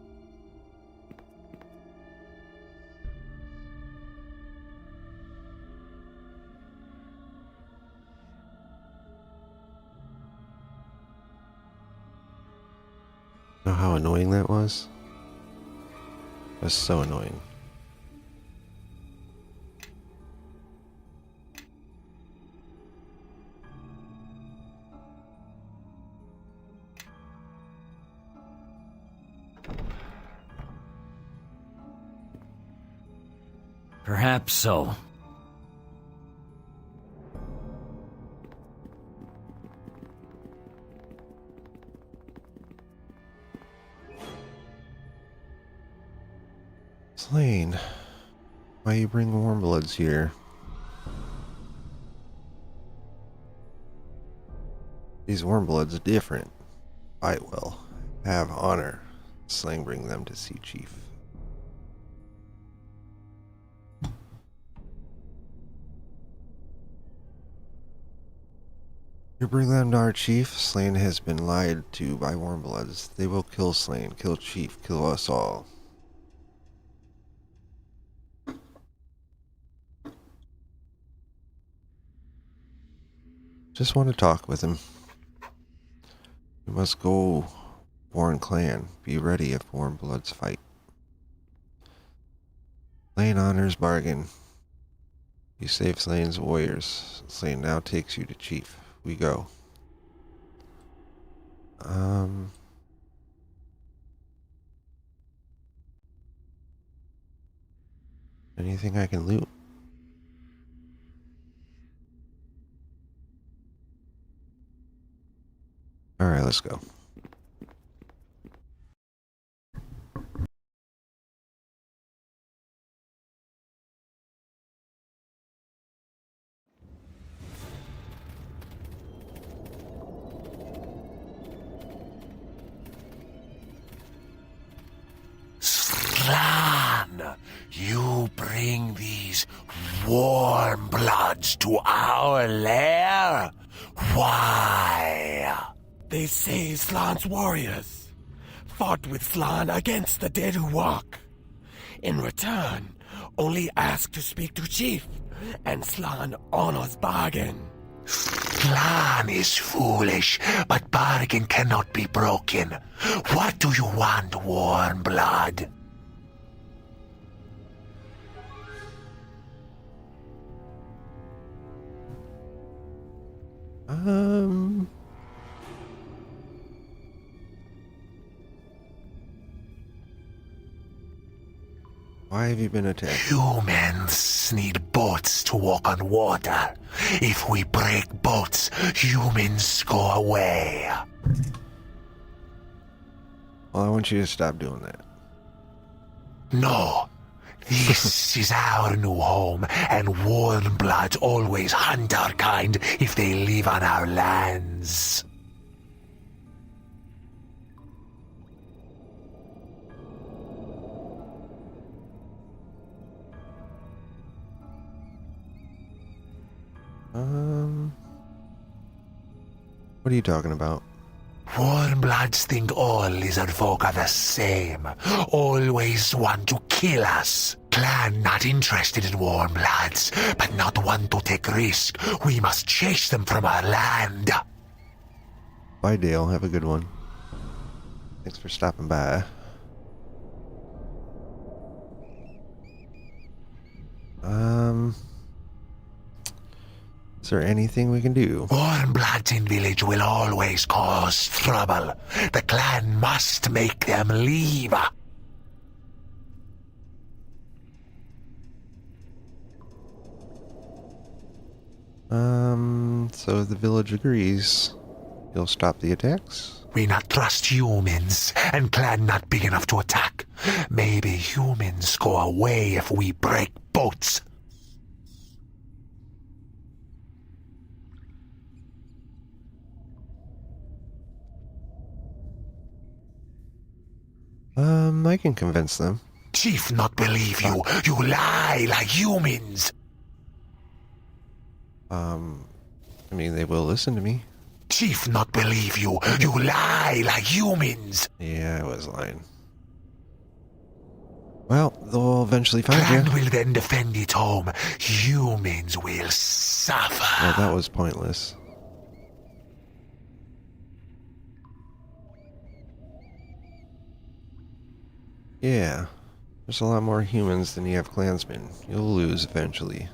Know how annoying that was? That's so annoying. Perhaps so. Slain, why you bring Warmbloods here? These Warmbloods are different. I will have honor. Slain, bring them to see Chief. You bring them to our chief. Slain has been lied to by Warmbloods. They will kill Slain, kill Chief, kill us all. Just want to talk with him. We must go, Warren Clan. Be ready if Warmbloods fight. Slain honors bargain. You save Slain's warriors. Slain now takes you to Chief. We go. Anything I can loot? Alright, let's go. bring these warm bloods to our lair? Why? They say Slan's warriors fought with Slan against the dead who walk. In return, only ask to speak to Chief, and Slan honors bargain. Slan is foolish, but bargain cannot be broken. What do you want, warm blood? Why have you been attacked? Humans need boats to walk on water. If we break boats, humans go away. Well, I want you to stop doing that. No. This is our new home, and warm bloods always hunt our kind if they live on our lands. What are you talking about? Warm bloods think all lizard folk are the same. Always want to kill us. Clan not interested in warm bloods, but not want to take risk. We must chase them from our land. Bye, Dale. Have a good one. Thanks for stopping by. Is there anything we can do? Warm bloods in village will always cause trouble. The clan must make them leave. So if the village agrees, you'll stop the attacks? We not trust humans, and clan not big enough to attack. Maybe humans go away if we break boats. I can convince them. Chief not believe you. You lie like humans. I mean, they will listen to me. Chief not believe you. You lie like humans. Yeah, I was lying. Well, they'll eventually find Clan you. will then defend its home. Humans will suffer. Well, that was pointless. Yeah, there's a lot more humans than you have clansmen. You'll lose eventually.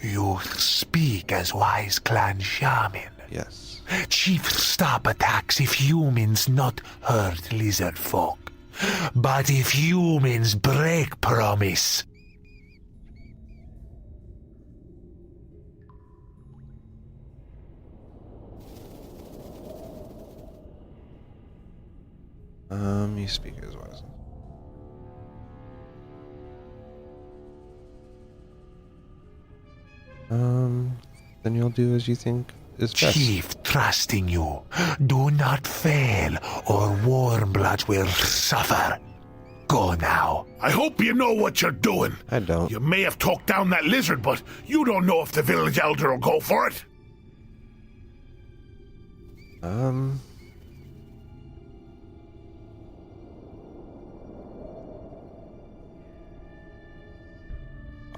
You speak as wise clan shaman. Yes. Chief stop attacks if humans not hurt lizard folk. But if humans break promise, You speak as wise. Then you'll do as you think is best. Chief trusting you. Do not fail, or warm bloods will suffer. Go now. I hope you know what you're doing. I don't. You may have talked down that lizard, but you don't know if the village elder will go for it.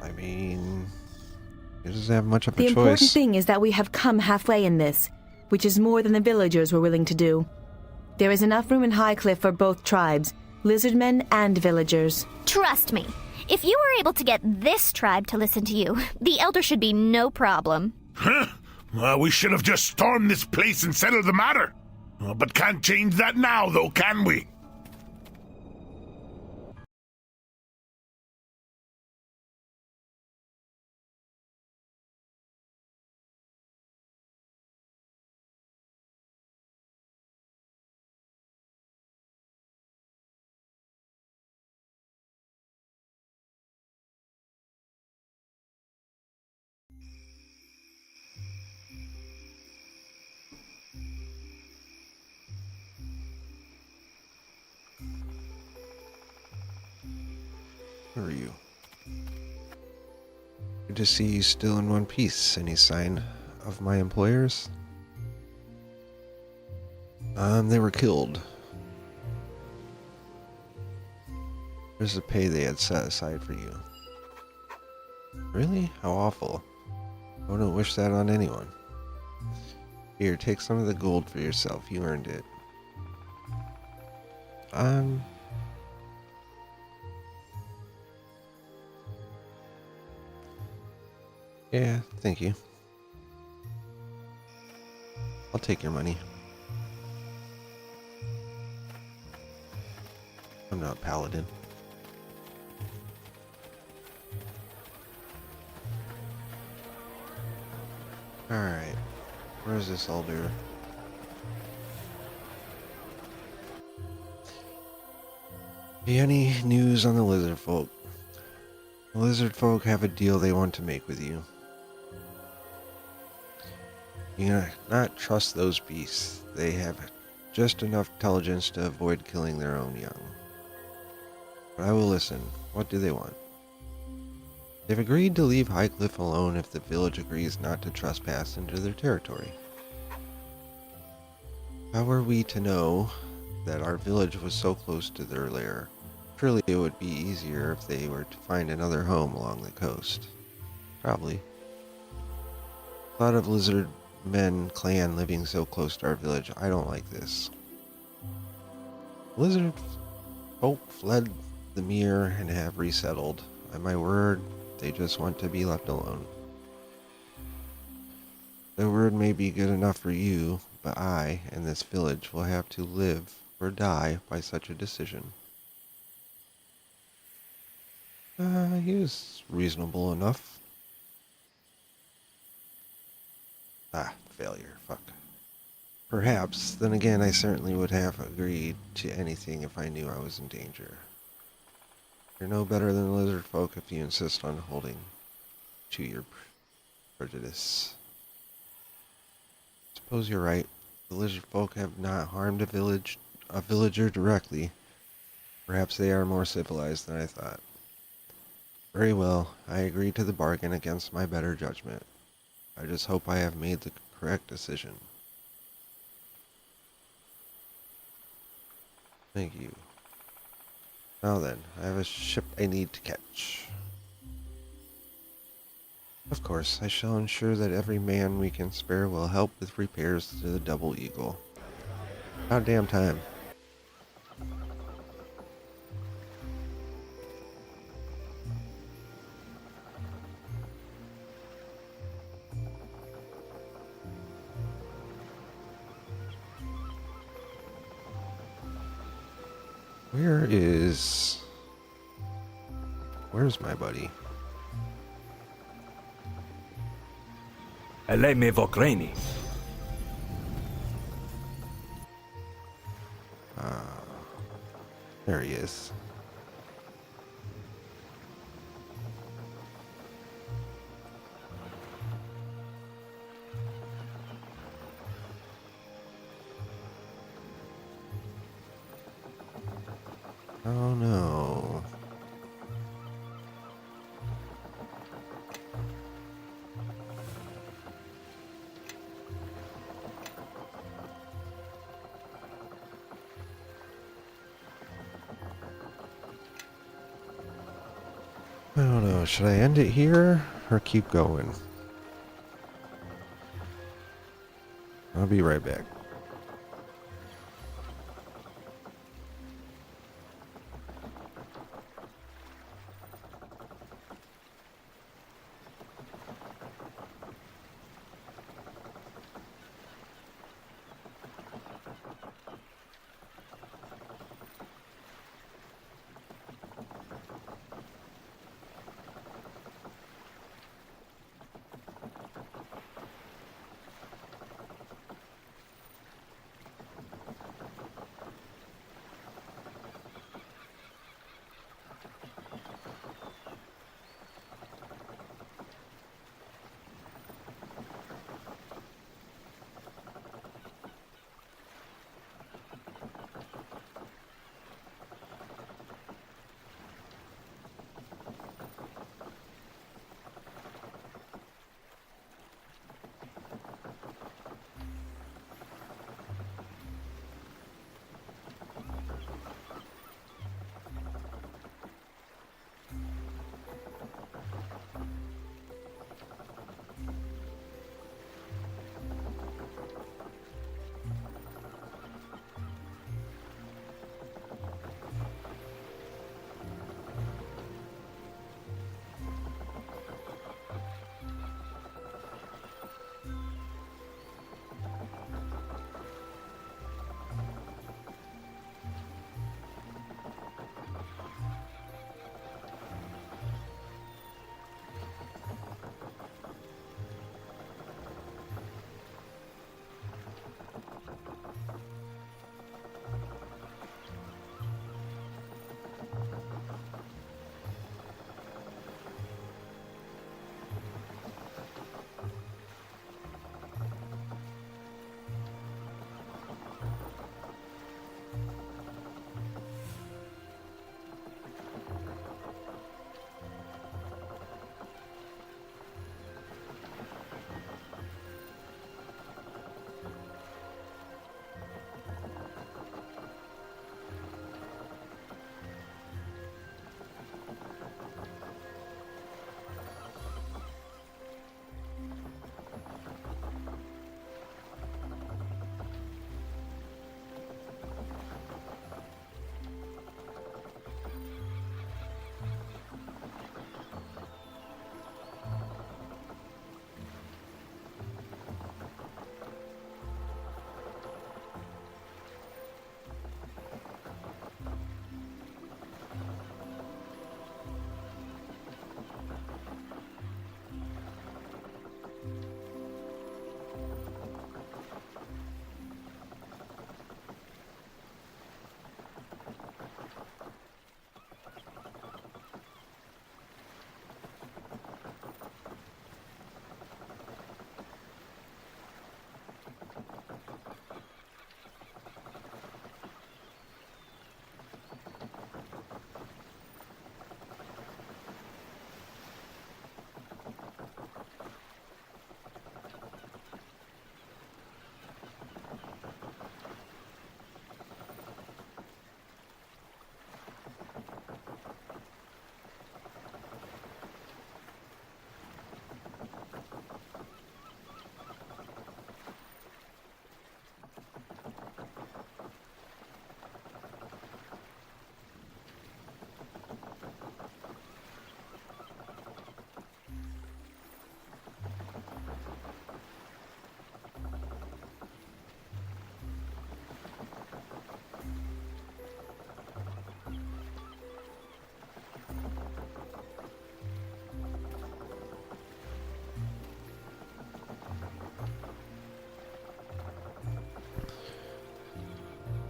I mean, he doesn't have much of a The important choice. thing is that we have come halfway in this, which is more than the villagers were willing to do. There is enough room in Highcliff for both tribes, lizardmen and villagers. Trust me, if you were able to get this tribe to listen to you, the Elder should be no problem. Huh? Well, we should have just stormed this place and settled the matter. But can't change that now, though, can we? Who are you? to see you still in one piece. Any sign of my employers? They were killed. Here's the pay they had set aside for you. Really? How awful. I wouldn't wish that on anyone. Here, take some of the gold for yourself. You earned it. Yeah, thank you. I'll take your money. I'm not a paladin. Alright. Where's this alder? Any news on the lizard folk? The lizard folk have a deal they want to make with you. You cannot trust those beasts. They have just enough intelligence to avoid killing their own young. But I will listen. What do they want? They've agreed to leave Highcliffe alone if the village agrees not to trespass into their territory. How are we to know that our village was so close to their lair? Surely it would be easier if they were to find another home along the coast. Probably. Thought of lizard men clan living so close to our village. I don't like this. Lizard folk fled the mere and have resettled. By my word, they just want to be left alone. The word may be good enough for you, but I and this village will have to live or die by such a decision. He was reasonable enough. Failure. Fuck. Perhaps. Then again, I certainly would have agreed to anything if I knew I was in danger. You're no better than lizard folk if you insist on holding to your prejudice. Suppose you're right. The lizard folk have not harmed a villager directly. Perhaps they are more civilized than I thought. Very well, I agree to the bargain against my better judgment. I just hope I have made the correct decision. Thank you. Now then, I have a ship I need to catch. Of course, I shall ensure that every man we can spare will help with repairs to the Double Eagle. About damn time. Where's my buddy? Ele me vokraini. There he is. Oh no. I don't know. Should I end it here or keep going? I'll be right back.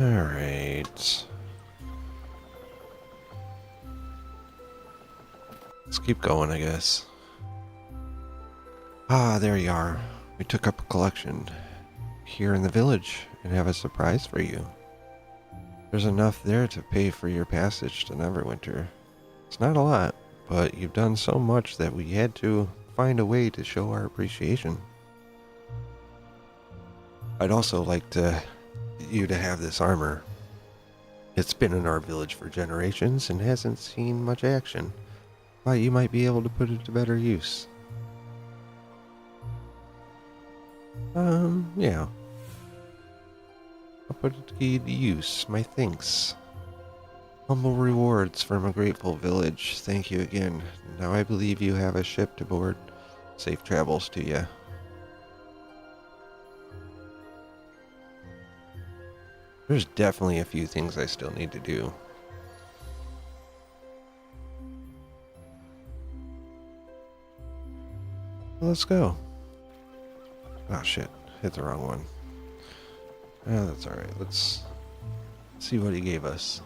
Alright. Let's keep going, I guess. Ah, there you are. We took up a collection here in the village and have a surprise for you. There's enough there to pay for your passage to Neverwinter. It's not a lot, but you've done so much that we had to find a way to show our appreciation. I'd also like you to have this armor. It's been in our village for generations and hasn't seen much action, but you might be able to put it to better use. Yeah. I'll put it to use. My thanks. Humble rewards from a grateful village. Thank you again. Now I believe you have a ship to board. Safe travels to you. There's definitely a few things I still need to do. Let's go. Oh shit, hit the wrong one. Oh, that's alright. Let's see what he gave us.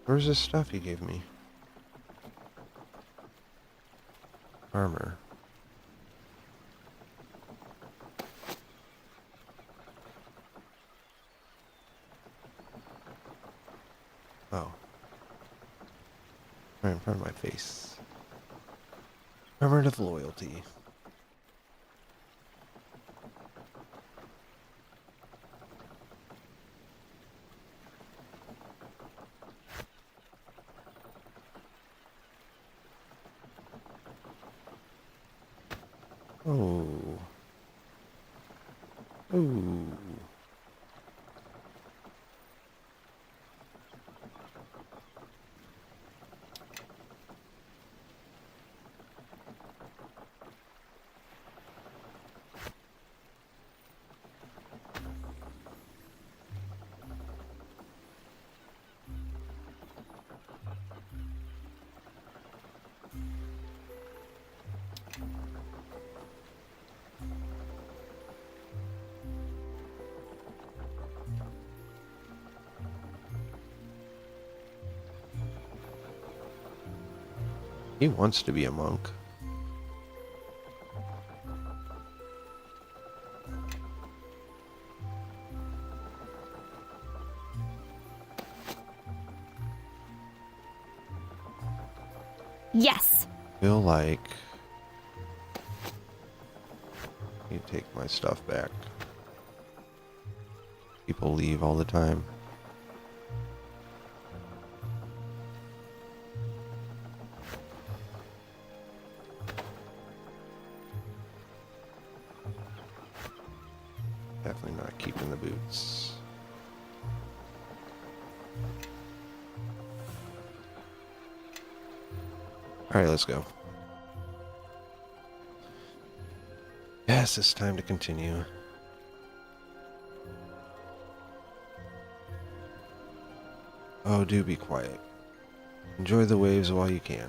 Where's this stuff he gave me? Armor. Oh. Right in front of my face. Armor of loyalty. Oh. Ooh. He wants to be a monk. Yes. Feel like you take my stuff back. People leave all the time. Definitely not keeping the boots. Alright, let's go. Yes, it's time to continue. Oh, do be quiet. Enjoy the waves while you can.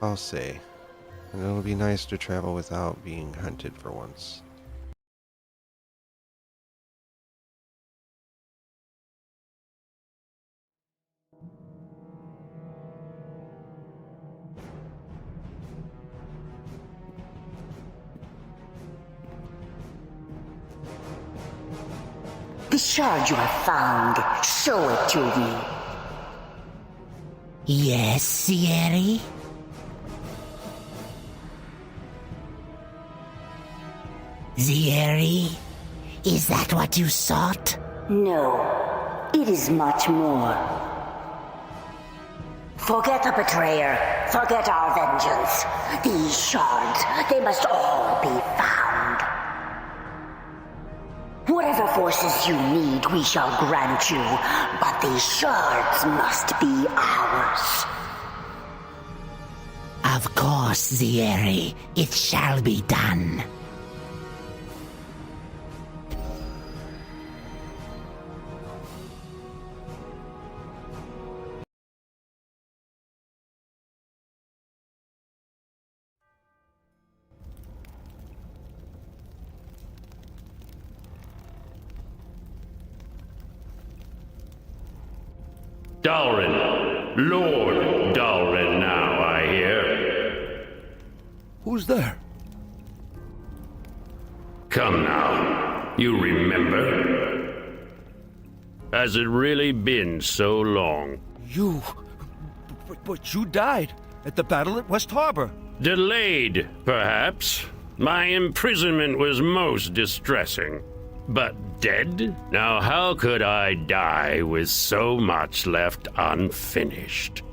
I'll say. And it'll be nice to travel without being hunted for once. The shard you have found, show it to me. Yes, Sierra? Sierra? Is that what you sought? No, it is much more. Forget the betrayer. Forget our vengeance. These shards, they must all be found. Whatever forces you need, we shall grant you, but these shards must be ours. Of course, Zieri. It shall be done. Dalrin. Lord Dalrin now, I hear. Who's there? Come now. You remember? Has it really been so long? You... But you died at the battle at West Harbor. Delayed, perhaps. My imprisonment was most distressing. But dead? Now how could I die with so much left unfinished?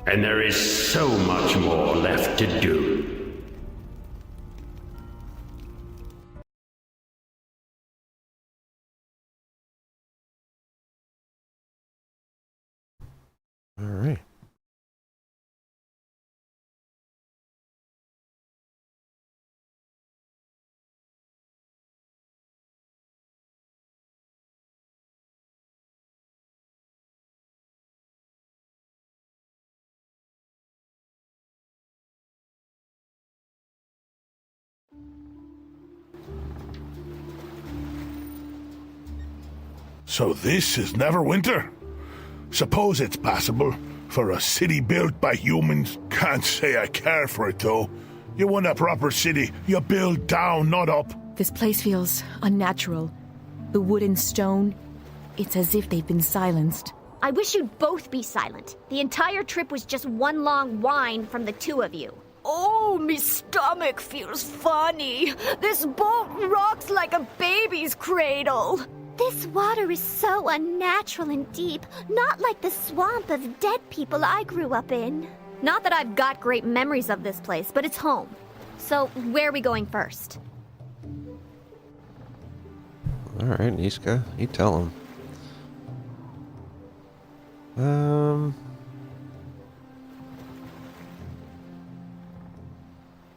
And there is so much more left to do. All right. So this is Neverwinter? Suppose it's passable for a city built by humans. Can't say I care for it, though. You want a proper city, you build down, not up. This place feels unnatural. The wood and stone, it's as if they've been silenced. I wish you'd both be silent. The entire trip was just one long whine from the two of you. Oh, me stomach feels funny. This boat rocks like a baby's cradle. This water is so unnatural and deep, not like the swamp of dead people I grew up in. Not that I've got great memories of this place, but it's home. So, where are we going first? All right, Niska, you tell him.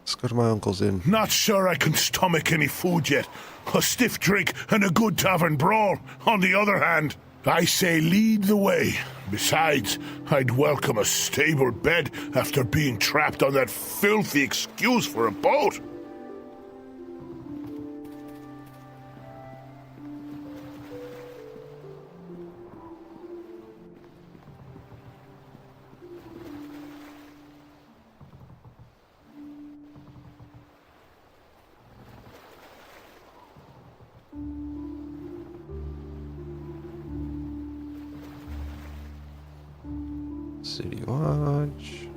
Let's go to my uncle's inn. Not sure I can stomach any food yet. A stiff drink and a good tavern brawl, on the other hand. I say lead the way. Besides, I'd welcome a stable bed after being trapped on that filthy excuse for a boat. City Watch.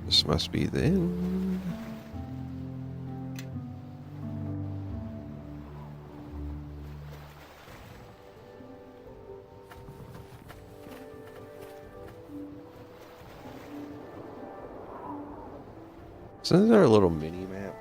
This must be the inn. So is there a little mini map?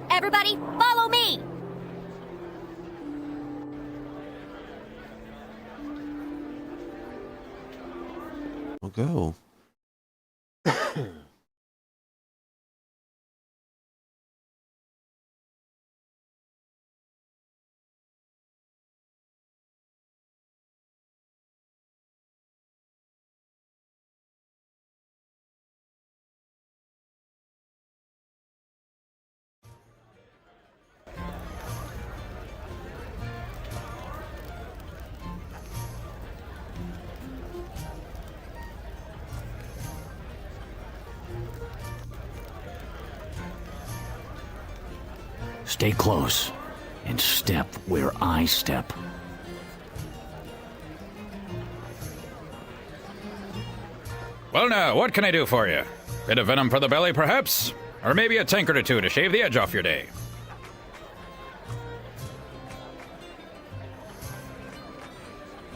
Everybody, follow me! We'll go. Stay close and step where I step. Well now, what can I do for you? Bit of venom for the belly, perhaps? Or maybe a tankard or two to shave the edge off your day?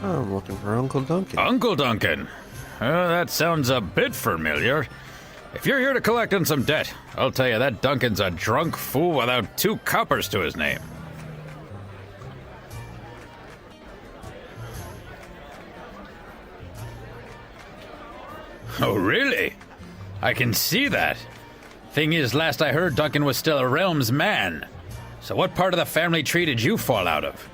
I'm looking for Uncle Duncan. Uncle Duncan? That sounds a bit familiar. If you're here to collect on some debt, I'll tell you that Duncan's a drunk fool without 2 coppers to his name. Oh, really? I can see that. Thing is, last I heard, Duncan was still a realm's man. So what part of the family tree did you fall out of?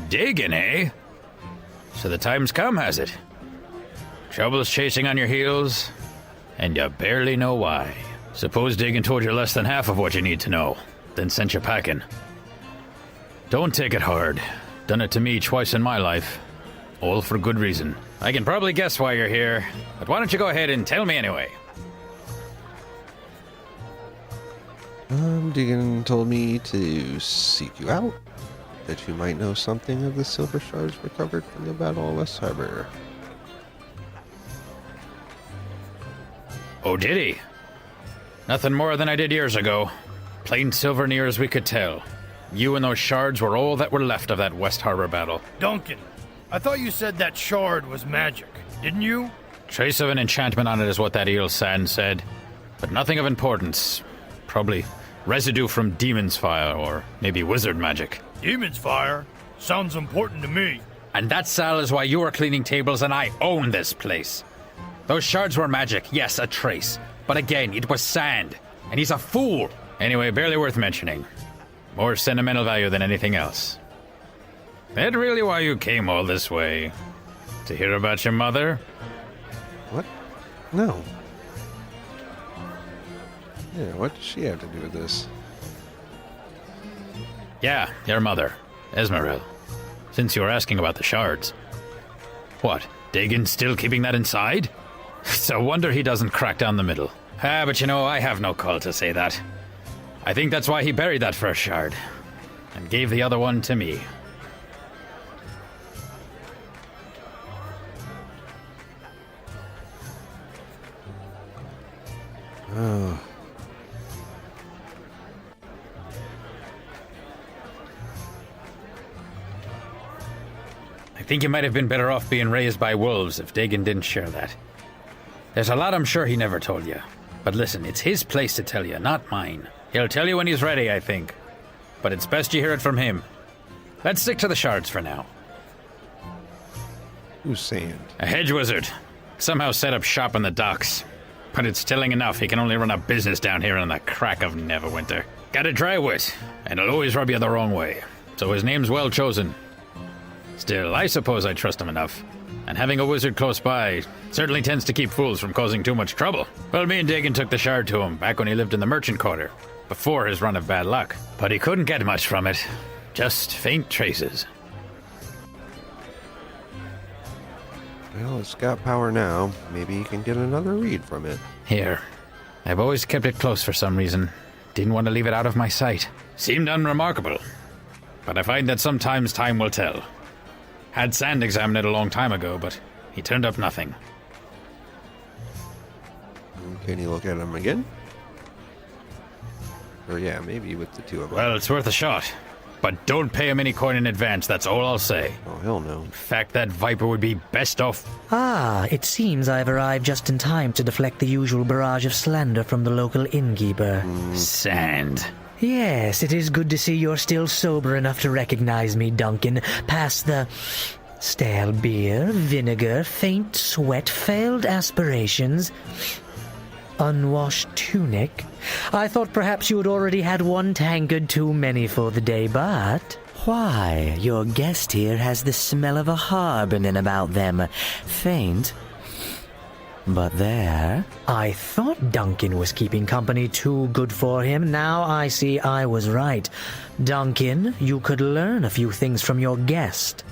Digging, eh? So the time's come, has it? Trouble's chasing on your heels, and you barely know why. Suppose Diggin told you less than half of what you need to know, then sent you packing. Don't take it hard. Done it to me twice in my life. All for good reason. I can probably guess why you're here, but why don't you go ahead and tell me anyway? Deegan told me to seek you out, that you might know something of the silver shards recovered from the Battle of West Harbor. Oh, did he? Nothing more than I did years ago. Plain silver near as we could tell. You and those shards were all that were left of that West Harbor battle. Duncan, I thought you said that shard was magic, didn't you? Trace of an enchantment on it is what that eel sand said, but nothing of importance. Probably residue from demon's fire, or maybe wizard magic. Demon's fire? Sounds important to me. And that, Sal, is why you are cleaning tables and I own this place. Those shards were magic, yes, a trace. But again, it was sand, and he's a fool. Anyway, barely worth mentioning. More sentimental value than anything else. That really why you came all this way? To hear about your mother? What? No. Yeah, what does she have to do with this? Yeah, your mother, Esmeril. Since you were asking about the shards. What, Dagon's still keeping that inside? It's a wonder he doesn't crack down the middle. But you know, I have no call to say that. I think that's why he buried that first shard, and gave the other one to me. Oh. I think you might have been better off being raised by wolves if Dagon didn't share that. There's a lot I'm sure he never told you. But listen, it's his place to tell you, not mine. He'll tell you when he's ready, I think. But it's best you hear it from him. Let's stick to the shards for now. Who's sand? A hedge wizard. Somehow set up shop in the docks. But it's telling enough he can only run a business down here in the crack of Neverwinter. Got a dry wit, and he'll always rub you the wrong way. So his name's well chosen. Still, I suppose I trust him enough. And having a wizard close by certainly tends to keep fools from causing too much trouble. Well, me and Dagon took the shard to him back when he lived in the merchant quarter, before his run of bad luck. But he couldn't get much from it. Just faint traces. Well, it's got power now. Maybe you can get another read from it. Here. I've always kept it close for some reason. Didn't want to leave it out of my sight. Seemed unremarkable. But I find that sometimes time will tell. Had Sand examine it a long time ago, but he turned up nothing. Can you look at him again? Or yeah, maybe with the two of them. Well, it's worth a shot. But don't pay him any coin in advance, that's all I'll say. Oh, hell no. In fact, that viper would be best off. Ah, it seems I've arrived just in time to deflect the usual barrage of slander from the local innkeeper. Sand. Yes, it is good to see you're still sober enough to recognize me, Duncan, past the stale beer, vinegar, faint sweat, failed aspirations, unwashed tunic. I thought perhaps you had already had one tankard too many for the day, but why, your guest here has the smell of a harbonin about them. Faint, but there. I thought Duncan was keeping company too good for him. Now I see I was right. Duncan, you could learn a few things from your guest.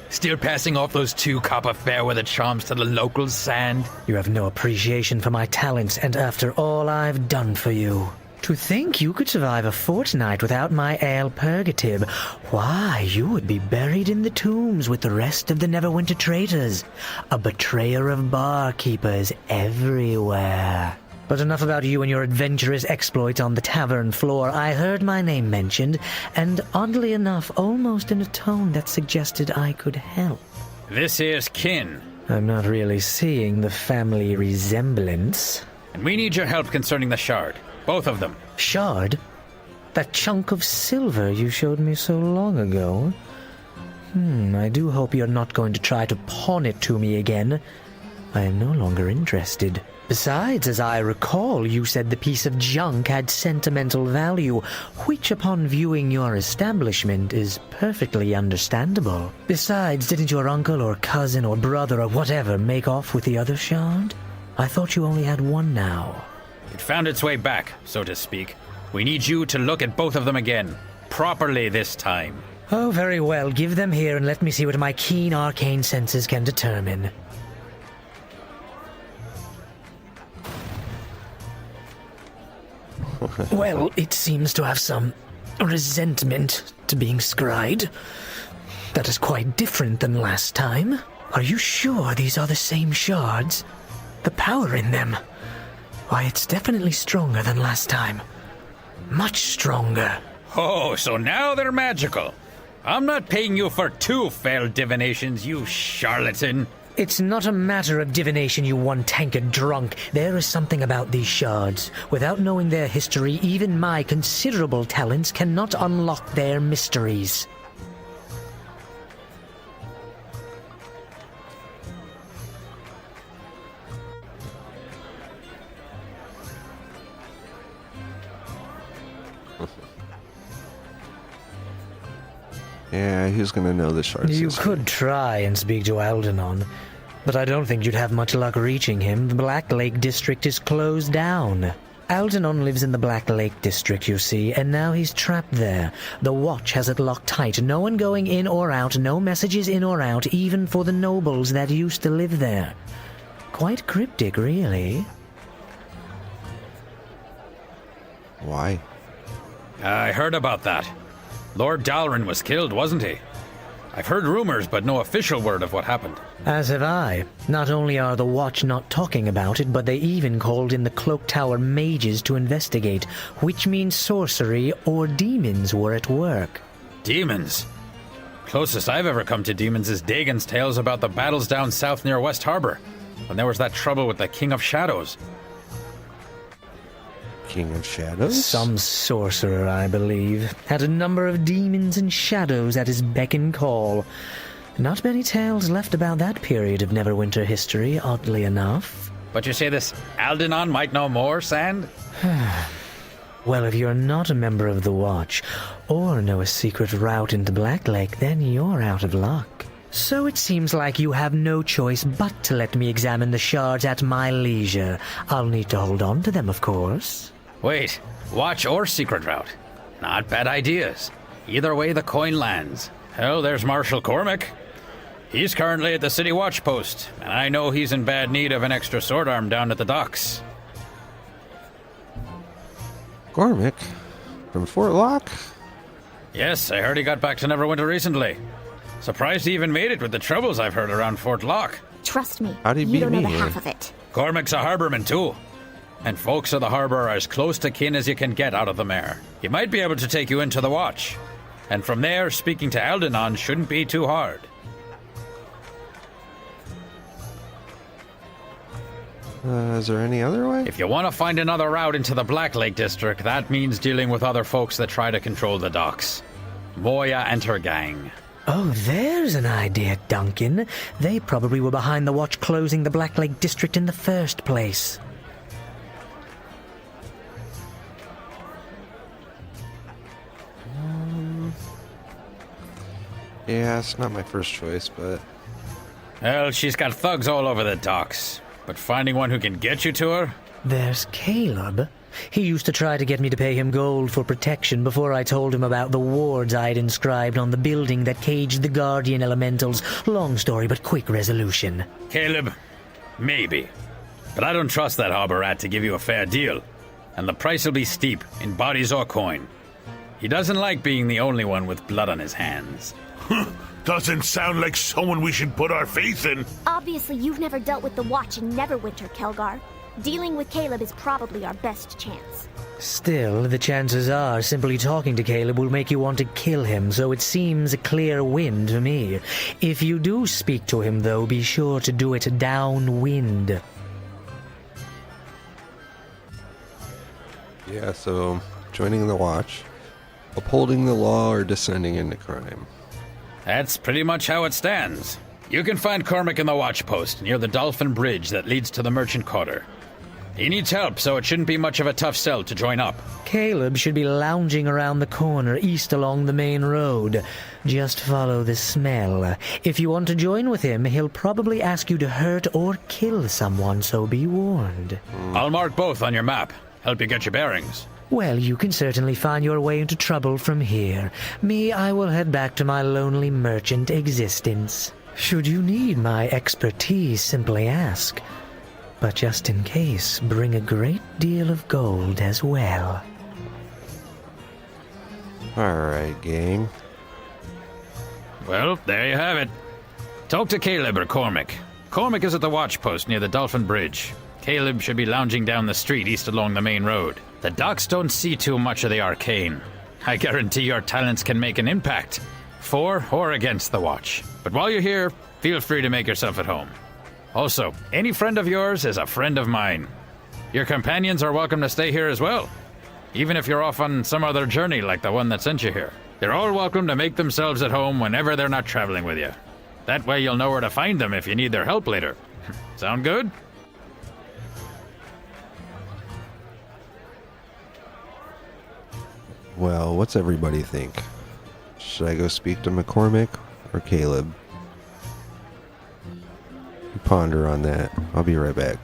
Still passing off those 2 copper fairweather charms to the locals, Sand? You have no appreciation for my talents, and after all I've done for you. To think you could survive a fortnight without my ale purgative, why, you would be buried in the tombs with the rest of the Neverwinter traitors, a betrayer of barkeepers everywhere. But enough about you and your adventurous exploits on the tavern floor. I heard my name mentioned, and oddly enough, almost in a tone that suggested I could help. This here's Kin, I'm not really seeing the family resemblance. and we need your help concerning the shard. Both of them. Shard? That chunk of silver you showed me so long ago? I do hope you're not going to try to pawn it to me again. I am no longer interested. Besides, as I recall, you said the piece of junk had sentimental value, which upon viewing your establishment is perfectly understandable. Besides, didn't your uncle or cousin or brother or whatever make off with the other shard? I thought you only had one now. It found its way back, so to speak. We need you to look at both of them again. Properly this time. Oh, very well. Give them here and let me see what my keen arcane senses can determine. Well, it seems to have some resentment to being scryed. That is quite different than last time. Are you sure these are the same shards? The power in them? Why, it's definitely stronger than last time. Much stronger. Oh, so now they're magical. I'm not paying you for 2 failed divinations, you charlatan. It's not a matter of divination, you one-tankard drunk. There is something about these shards. Without knowing their history, even my considerable talents cannot unlock their mysteries. Yeah, who's gonna know the shards? You could try and speak to Aldenon, but I don't think you'd have much luck reaching him. The Black Lake District is closed down. Aldenon lives in the Black Lake District, you see, and now he's trapped there. The Watch has it locked tight. No one going in or out, no messages in or out, even for the nobles that used to live there. Quite cryptic, really. Why? I heard about that. Lord Dalrin was killed, wasn't he? I've heard rumors, but no official word of what happened. As have I. Not only are the Watch not talking about it, but they even called in the Cloak Tower mages to investigate, which means sorcery or demons were at work. Demons? Closest I've ever come to demons is Dagon's tales about the battles down south near West Harbor, when there was that trouble with the King of Shadows. King of Shadows? Some sorcerer, I believe, had a number of demons and shadows at his beck and call. Not many tales left about that period of Neverwinter history, oddly enough. But you say this Aldenon might know more, Sand? Well, if you're not a member of the Watch, or know a secret route into Black Lake, then you're out of luck. So it seems like you have no choice but to let me examine the shards at my leisure. I'll need to hold on to them, of course. Wait, Watch or secret route? Not bad ideas. Either way the coin lands. Hell, there's Marshal Cormac. He's currently at the City Watch Post, and I know he's in bad need of an extra sword arm down at the docks. Cormac? From Fort Locke? Yes, I heard he got back to Neverwinter recently. Surprised he even made it with the troubles I've heard around Fort Locke. Trust me, How'd he you beat don't know me the here? half of it. Cormac's a harborman, too. And folks of the harbor are as close to kin as you can get out of the mare. He might be able to take you into the Watch. And from there, speaking to Aldenon shouldn't be too hard. Is there any other way? If you want to find another route into the Black Lake District, that means dealing with other folks that try to control the docks. Moya and her gang. Oh, there's an idea, Duncan. They probably were behind the Watch closing the Black Lake District in the first place. Yeah, it's not my first choice, but... Well, she's got thugs all over the docks. But finding one who can get you to her? There's Caleb. He used to try to get me to pay him gold for protection before I told him about the wards I'd inscribed on the building that caged the Guardian Elementals. Long story, but quick resolution. Caleb, maybe. But I don't trust that harbor rat to give you a fair deal. And the price will be steep, in bodies or coin. He doesn't like being the only one with blood on his hands. Doesn't sound like someone we should put our faith in. Obviously, you've never dealt with the Watch in Neverwinter, Kelgar. Dealing with Caleb is probably our best chance. Still, the chances are simply talking to Caleb will make you want to kill him, so it seems a clear win to me. If you do speak to him, though, be sure to do it downwind. Yeah, so joining the Watch, upholding the law, or descending into crime. That's pretty much how it stands. You can find Cormac in the watch post near the Dolphin Bridge that leads to the Merchant Quarter. He needs help, so it shouldn't be much of a tough sell to join up. Caleb should be lounging around the corner east along the main road. Just follow the smell. If you want to join with him, he'll probably ask you to hurt or kill someone, so be warned. I'll mark both on your map. Help you get your bearings. Well, you can certainly find your way into trouble from here. Me, I will head back to my lonely merchant existence. Should you need my expertise, simply ask. But just in case, bring a great deal of gold as well. Alright, gang. Well, there you have it. Talk to Caleb or Cormac. Cormac is at the watch post near the Dolphin Bridge. Caleb should be lounging down the street east along the main road. The docks don't see too much of the arcane. I guarantee your talents can make an impact, for or against the Watch. But while you're here, feel free to make yourself at home. Also, any friend of yours is a friend of mine. Your companions are welcome to stay here as well, even if you're off on some other journey like the one that sent you here. They're all welcome to make themselves at home whenever they're not traveling with you. That way you'll know where to find them if you need their help later. Sound good? Well, what's everybody think? Should I go speak to McCormick or Caleb? You ponder on that. I'll be right back.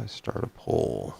I start a poll?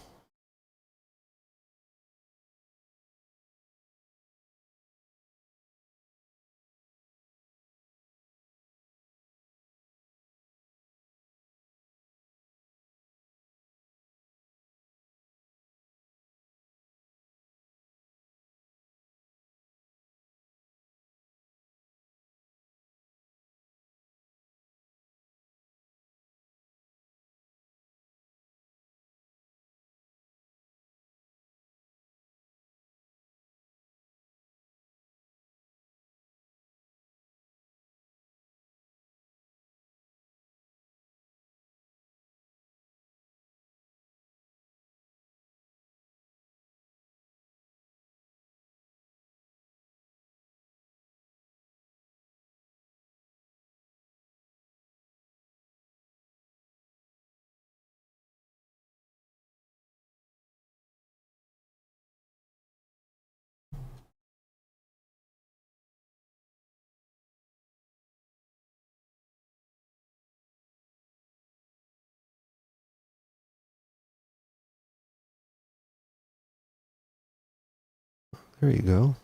There you go.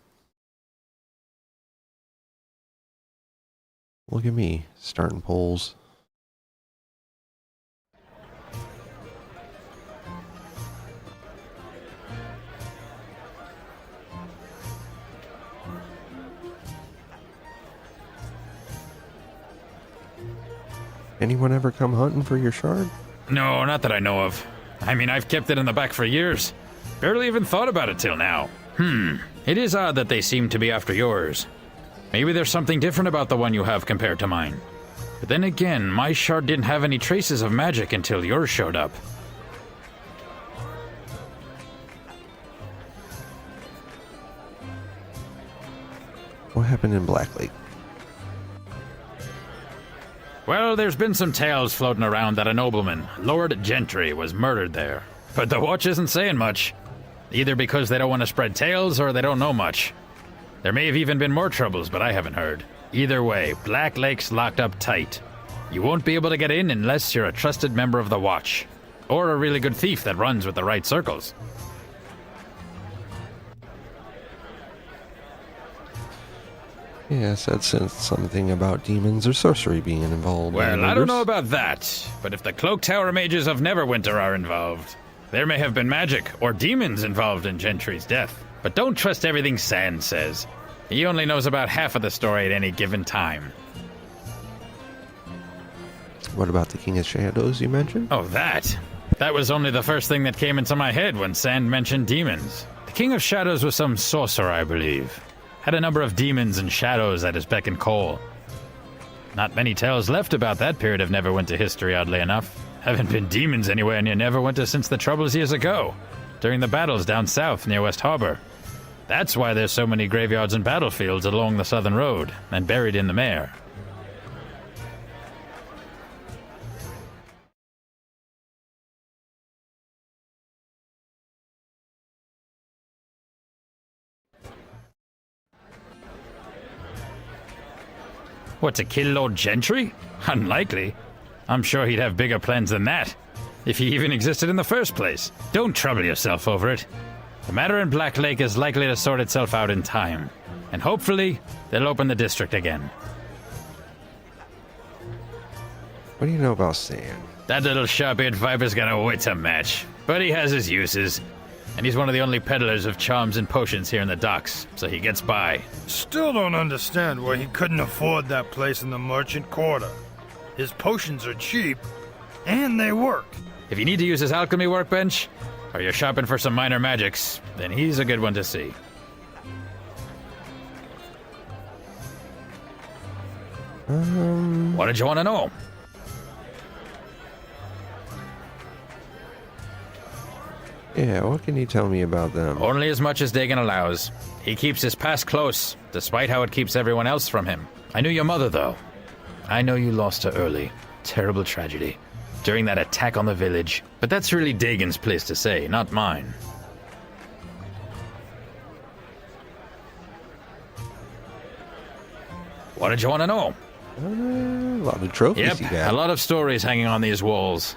Look at me, starting polls. Anyone ever come hunting for your shard? No, not that I know of. I mean, I've kept it in the back for years. Barely even thought about it till now. It is odd that they seem to be after yours. Maybe there's something different about the one you have compared to mine. But then again, my shard didn't have any traces of magic until yours showed up. What happened in Black Lake? Well, there's been some tales floating around that a nobleman, Lord Gentry, was murdered there. But the Watch isn't saying much. Either because they don't want to spread tales or they don't know much. There may have even been more troubles, but I haven't heard. Either way, Black Lake's locked up tight. You won't be able to get in unless you're a trusted member of the Watch. Or a really good thief that runs with the right circles. Yes, that said something about demons or sorcery being involved. Well, I don't know about that, but if the Cloak Tower mages of Neverwinter are involved, there may have been magic or demons involved in Gentry's death. But don't trust everything Sand says. He only knows about half of the story at any given time. What about the King of Shadows you mentioned? Oh, that? That was only the first thing that came into my head when Sand mentioned demons. The King of Shadows was some sorcerer, I believe. Had a number of demons and shadows at his beck and call. Not many tales left about that period of Neverwinter history, oddly enough. Haven't been demons anywhere near Neverwinter since the Troubles years ago, during the battles down south near West Harbor. That's why there's so many graveyards and battlefields along the southern road, and buried in the mare. What, to kill Lord Gentry? Unlikely. I'm sure he'd have bigger plans than that, if he even existed in the first place. Don't trouble yourself over it. The matter in Black Lake is likely to sort itself out in time, and hopefully, they'll open the district again. What do you know about Sand? That little sharp-eared viper's got a wit to match, but he has his uses. And he's one of the only peddlers of charms and potions here in the docks, so he gets by. Still don't understand why he couldn't afford that place in the merchant quarter. His potions are cheap, and they work. If you need to use his alchemy workbench, or you're shopping for some minor magics, then he's a good one to see. What did you want to know? Yeah, what can you tell me about them? Only as much as Dagon allows. He keeps his past close, despite how it keeps everyone else from him. I knew your mother, though. I know you lost her early. Terrible tragedy. During that attack on the village. But that's really Dagon's place to say, not mine. What did you want to know? A lot of trophies Yep, you got. a lot of stories hanging on these walls.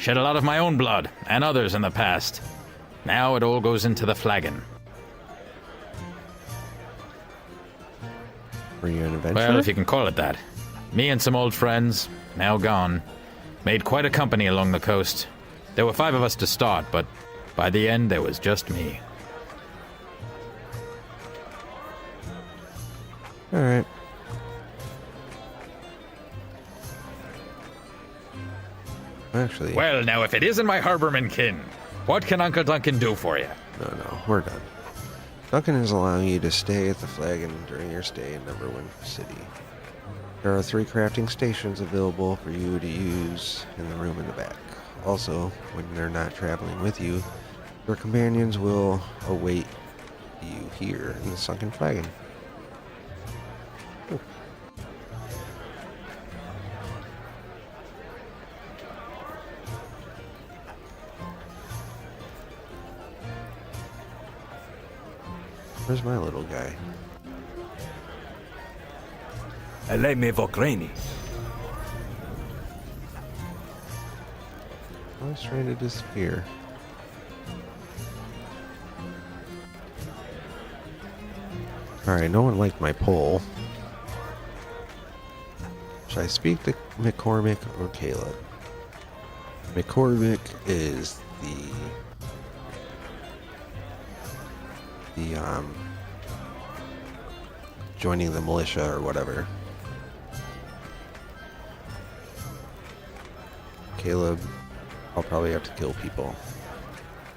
Shed a lot of my own blood, and others in the past. Now it all goes into the flagon. Were you an adventurer? Well, if you can call it that. Me and some old friends, now gone, made quite a company along the coast. There were 5 of us to start, but by the end there was just me. Alright. Actually... Well, now, if it isn't my harborman kin, what can Uncle Duncan do for you? No, we're done. Duncan is allowing you to stay at the Flagon during your stay in Neverwinter City. There are 3 crafting stations available for you to use in the room in the back. Also, when they're not traveling with you, your companions will await you here in the Sunken Flagon. Ooh. Where's my little guy? Eleme Vokraini. I was trying to disappear. Alright, no one liked my poll. Should I speak to McCormick or Caleb? McCormick is the joining the militia or whatever. Caleb, I'll probably have to kill people.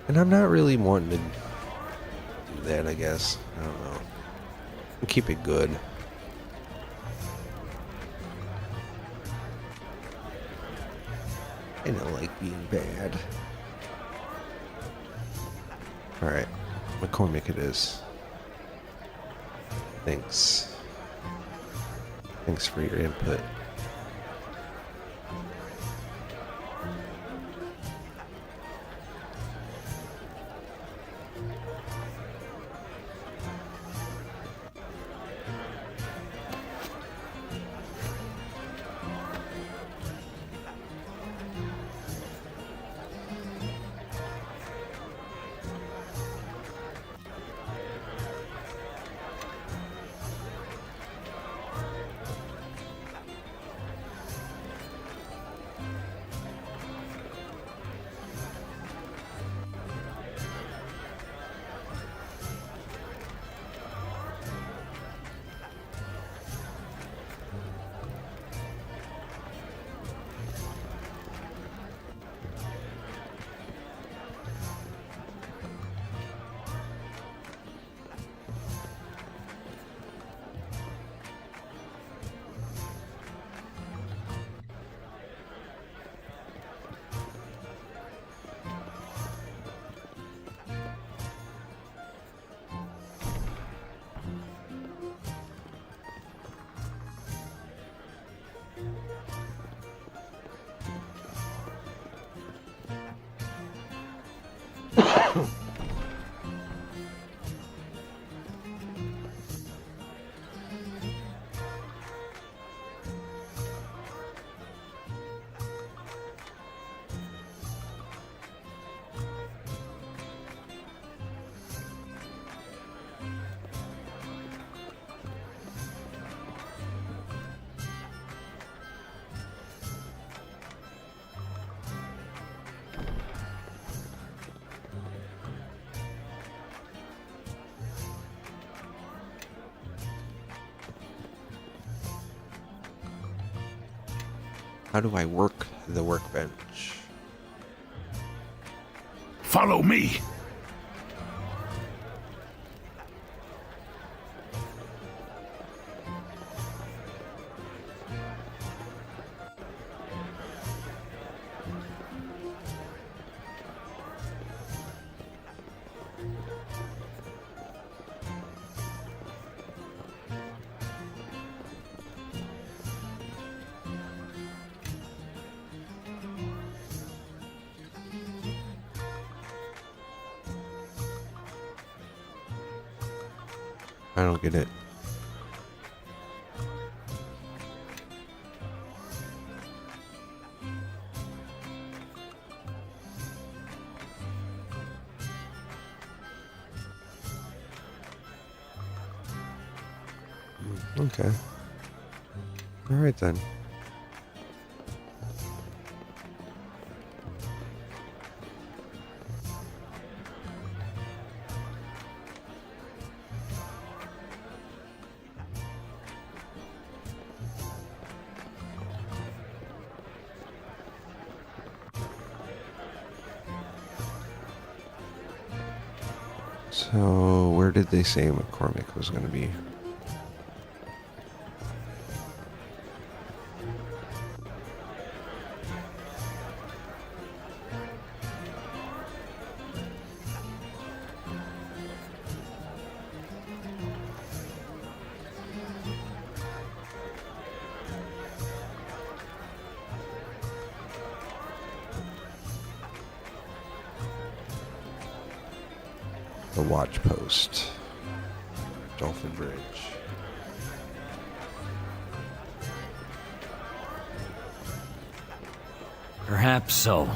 And I'm not really wanting to do that, I guess. I don't know. I'll keep it good. I don't like being bad. Alright. McCormick it is. Thanks. Thanks for your input. How do I work the workbench? Follow me. I don't get it. Okay. Alright then. So, where did they say McCormick was going to be? The watch post. Dolphin Bridge. Perhaps so.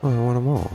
Oh, I want them all.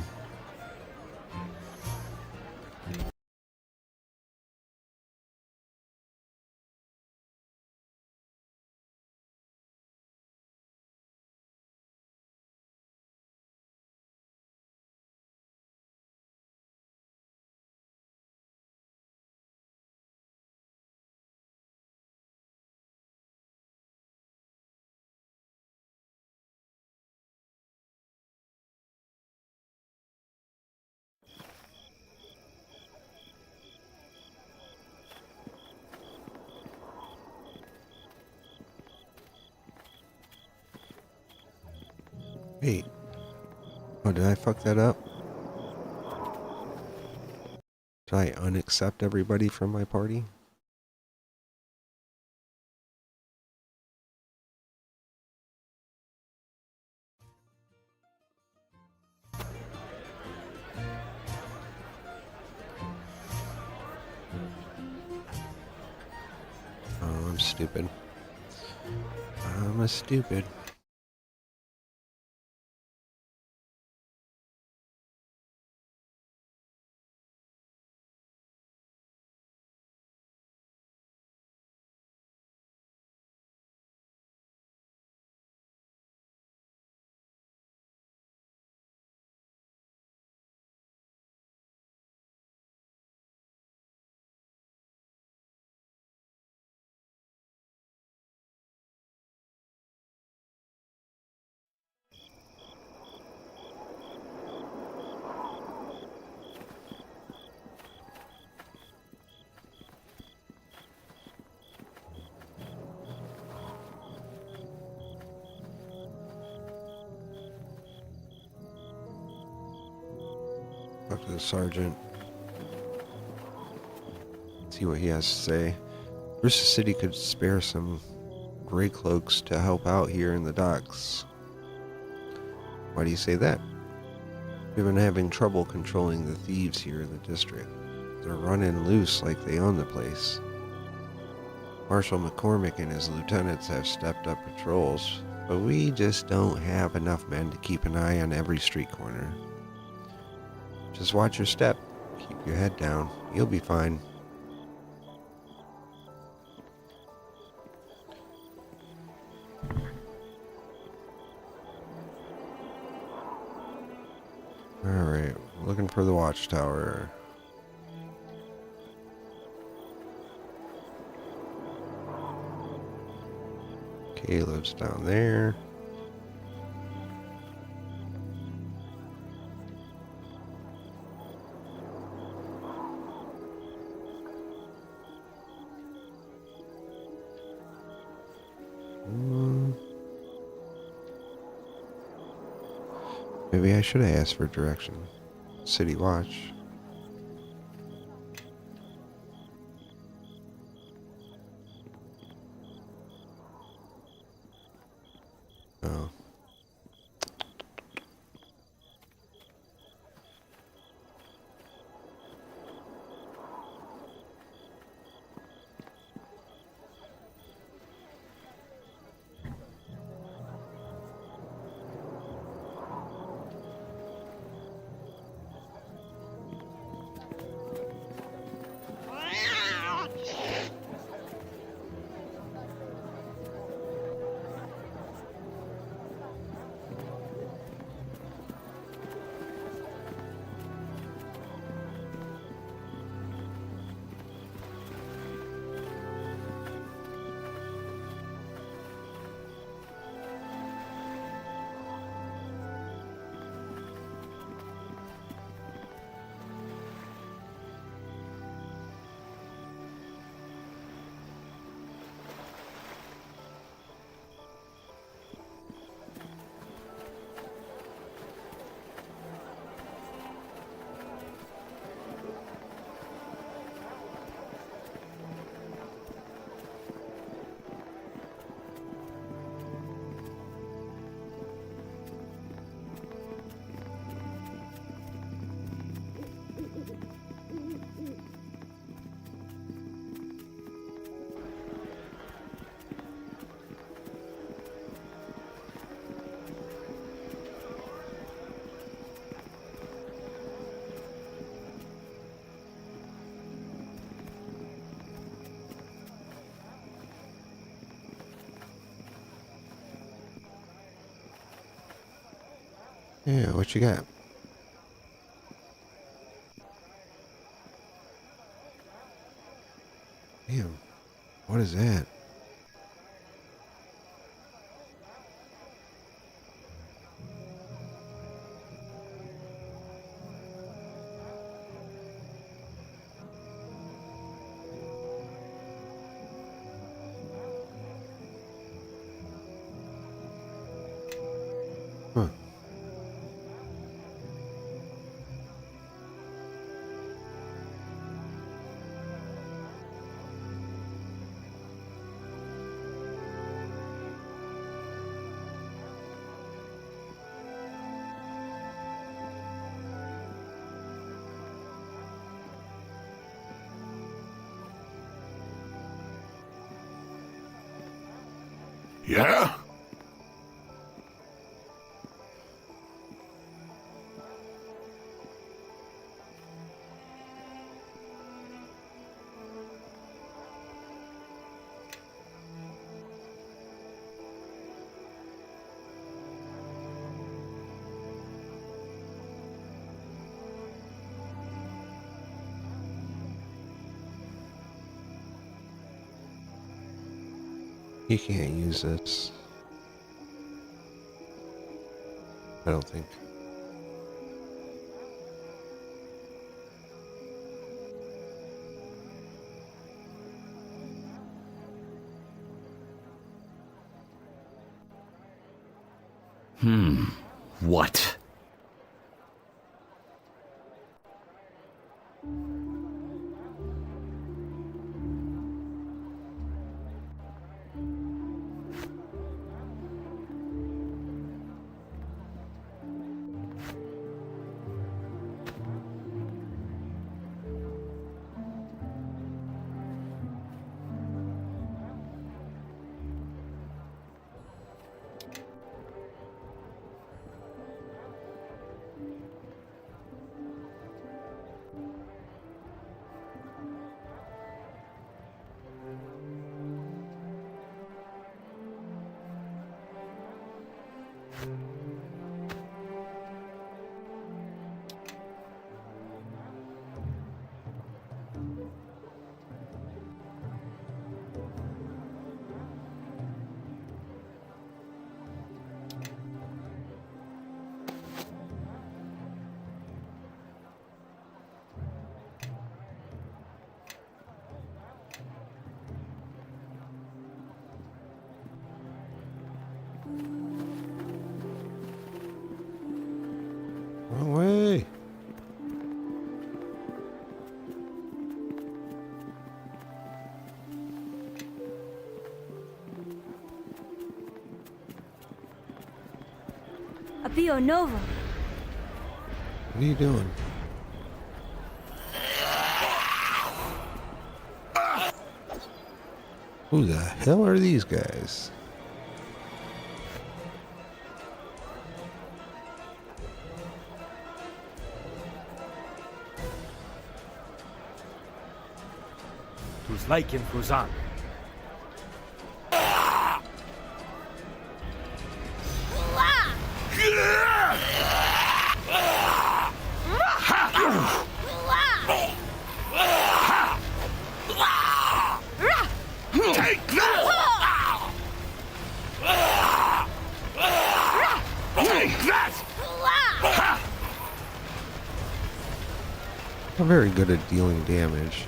Wait. Oh, did I fuck that up? Did I unaccept everybody from my party? Oh, I'm stupid. I'm a stupid. Talk to the sergeant. See what he has to say. Versus City could spare some gray cloaks to help out here in the docks. Why do you say that? We've been having trouble controlling the thieves here in the district. They're running loose like they own the place. Marshal McCormick and his lieutenants have stepped up patrols, but we just don't have enough men to keep an eye on every street corner. Just watch your step. Keep your head down. You'll be fine. Alright, looking for the watchtower. Caleb's down there. Maybe I should have asked for direction. City Watch. Oh. Yeah, what you got? Damn, what is that? Huh. Yeah? You can't use this. I don't think. What? Wrong way. Apio Nova. What are you doing? Who the hell are these guys? Who's like in Fuzan? Take that! Take that! I'm very good at dealing damage.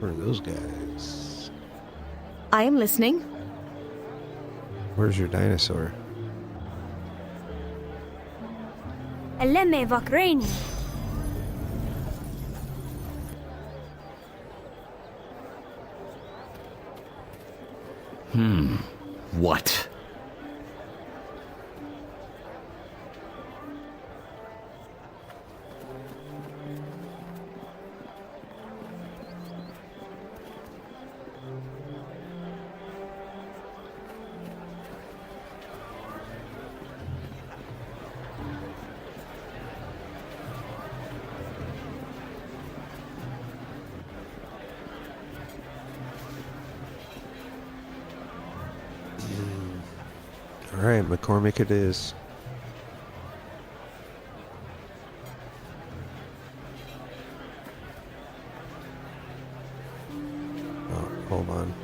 Where are those guys? I am listening. Where's your dinosaur? Eleme Vakreni. What? All right, McCormick it is. Oh, hold on.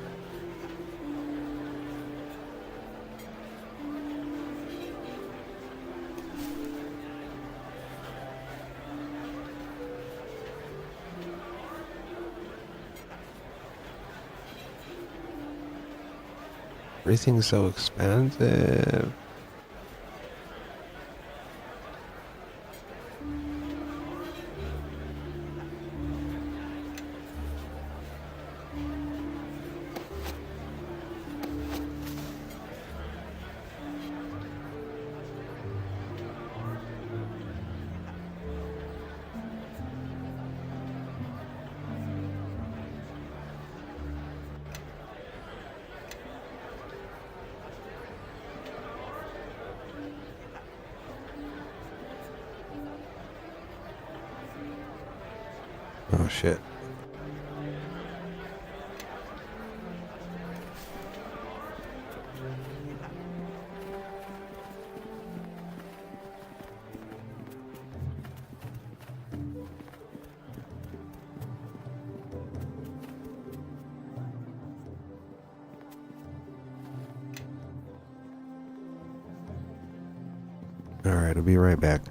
Everything's so expensive. Oh shit. All right, I'll be right back.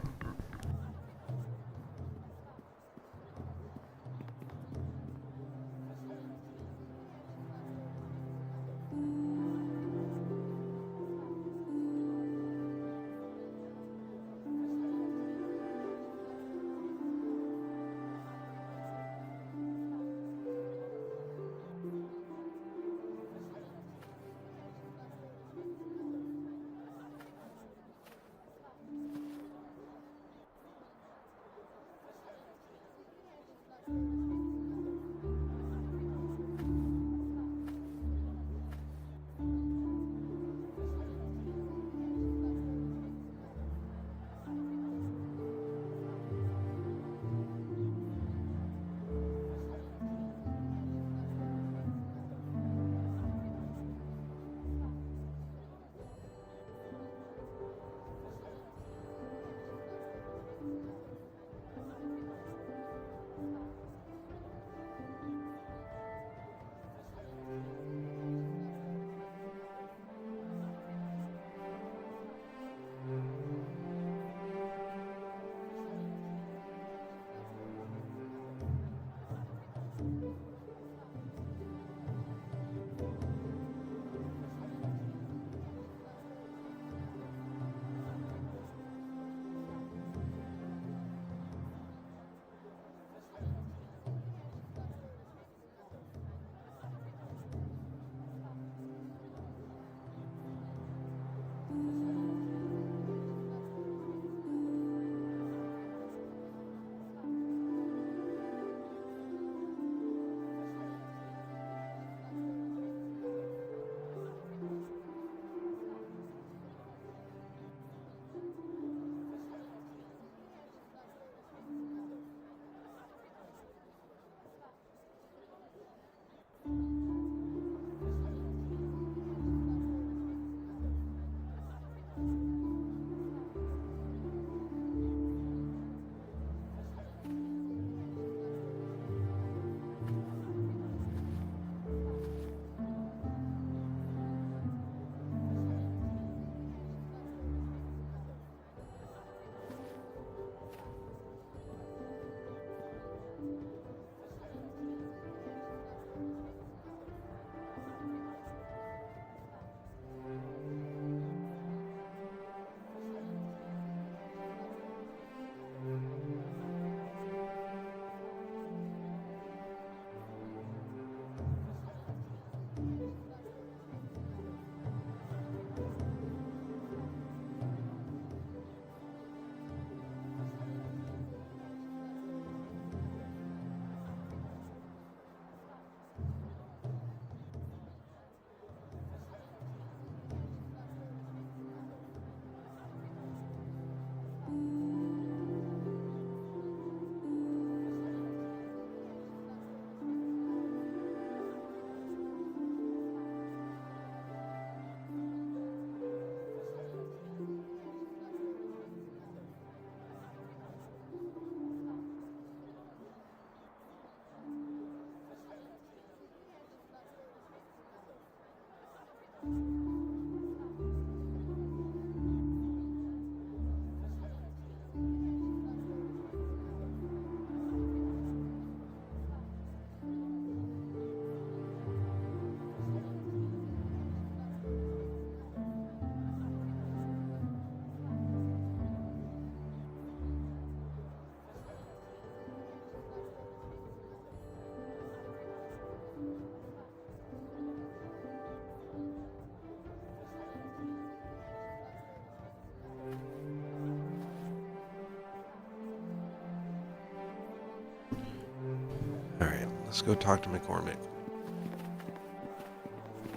Let's go talk to McCormick.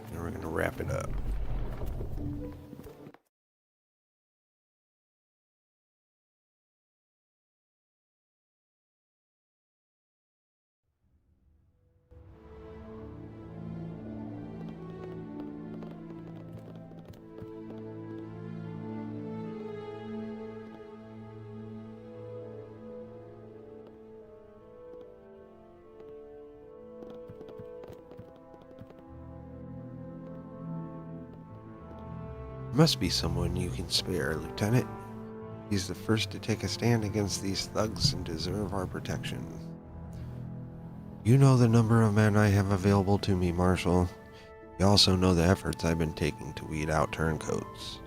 And we're going to wrap it up. Must be someone you can spare, Lieutenant. He's the first to take a stand against these thugs and deserve our protection. You know the number of men I have available to me, Marshal. You also know the efforts I've been taking to weed out turncoats.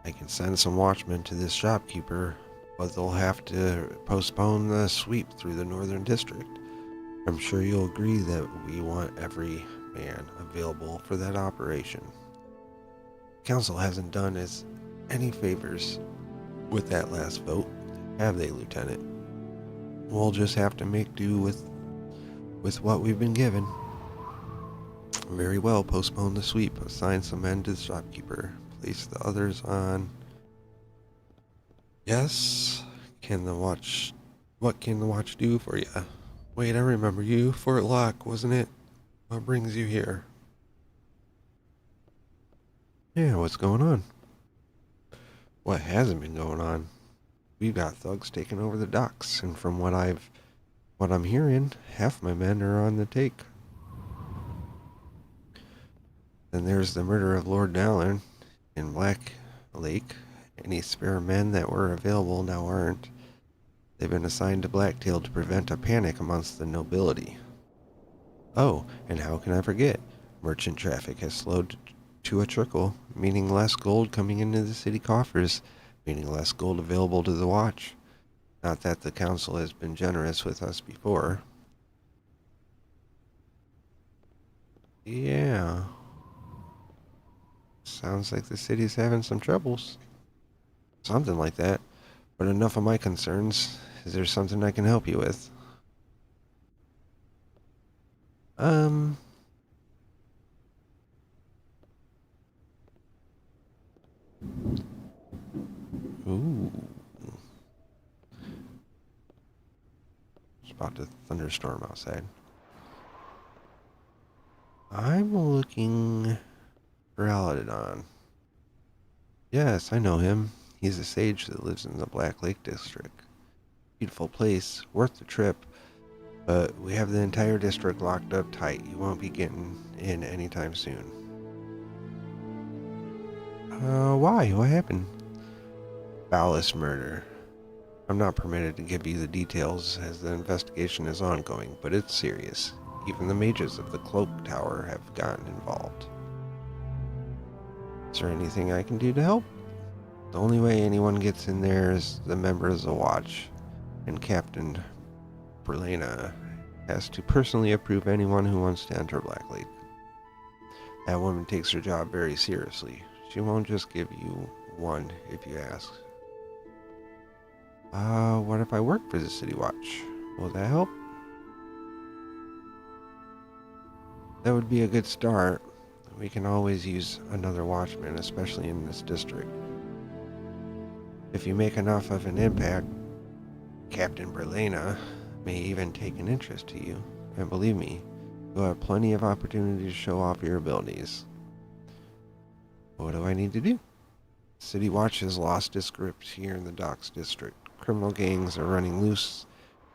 I can send some watchmen to this shopkeeper, but they'll have to postpone the sweep through the Northern District. I'm sure you'll agree that we want every man available for that operation. Council hasn't done us any favors with that last vote, have they, Lieutenant? We'll just have to make do with what we've been given. Very well, postpone the sweep, assign some men to the shopkeeper, place the others on. Yes, what can the watch do for you? Wait, I remember you, Fort Locke, wasn't it? What brings you here? Yeah, what's going on? What hasn't been going on? We've got thugs taking over the docks, and from what I'm hearing, half my men are on the take. Then there's the murder of Lord Dallin in Black Lake. Any spare men that were available now aren't. They've been assigned to Blacktail to prevent a panic amongst the nobility. Oh, and how can I forget? Merchant traffic has slowed to a trickle, meaning less gold coming into the city coffers, meaning less gold available to the watch. Not that the council has been generous with us before. Yeah. Sounds like the city's having some troubles. Something like that. But enough of my concerns. Is there something I can help you with? Ooh. It's about to thunderstorm outside. I'm looking for Aladon. Yes, I know him. He's a sage that lives in the Black Lake District. Beautiful place, worth the trip, but we have the entire district locked up tight. You won't be getting in anytime soon. Why? What happened? Foulest murder. I'm not permitted to give you the details as the investigation is ongoing, but it's serious. Even the mages of the Cloak Tower have gotten involved. Is there anything I can do to help? The only way anyone gets in there is the members of the Watch, and Captain Berlena has to personally approve anyone who wants to enter Black Lake. That woman takes her job very seriously. She won't just give you one if you ask. What if I work for the City Watch? Will that help? That would be a good start. We can always use another watchman, especially in this district. If you make enough of an impact, Captain Berlena may even take an interest to you. And believe me, you'll have plenty of opportunity to show off your abilities. What do I need to do? City Watch has lost its grip here in the Docks District. Criminal gangs are running loose.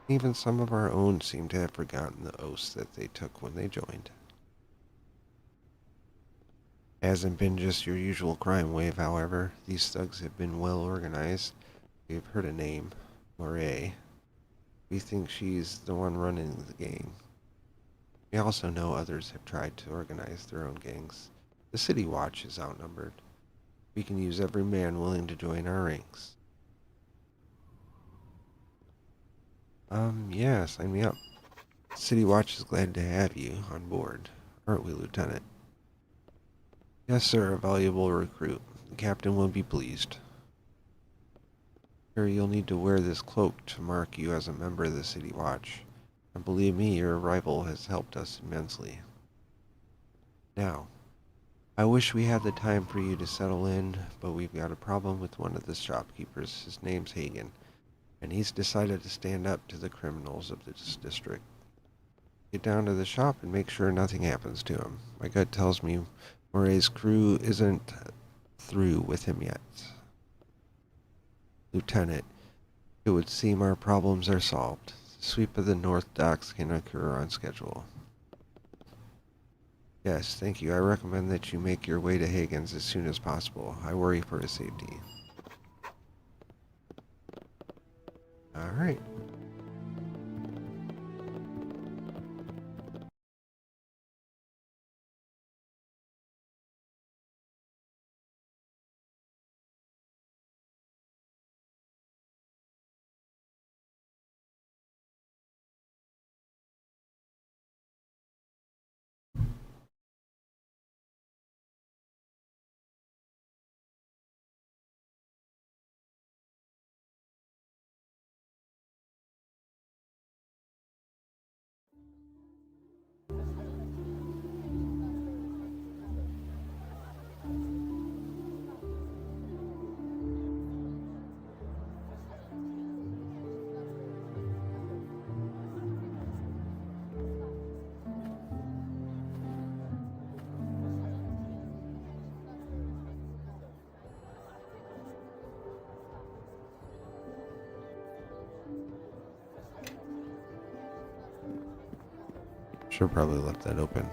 Even some of our own seem to have forgotten the oaths that they took when they joined. Hasn't been just your usual crime wave, however. These thugs have been well organized. We've heard a name, Moray. We think she's the one running the gang. We also know others have tried to organize their own gangs. The City Watch is outnumbered. We can use every man willing to join our ranks. Yeah, sign me up. City Watch is glad to have you on board, aren't we, Lieutenant? Yes, sir, a valuable recruit. The captain will be pleased. Sir, you'll need to wear this cloak to mark you as a member of the City Watch. And believe me, your arrival has helped us immensely. Now, I wish we had the time for you to settle in, but we've got a problem with one of the shopkeepers. His name's Hagen, and he's decided to stand up to the criminals of this district. Get down to the shop and make sure nothing happens to him. My gut tells me Moray's crew isn't through with him yet. Lieutenant, it would seem our problems are solved. The sweep of the North Docks can occur on schedule. Yes, thank you. I recommend that you make your way to Hagen's as soon as possible. I worry for his safety. Alright. Should probably left that open.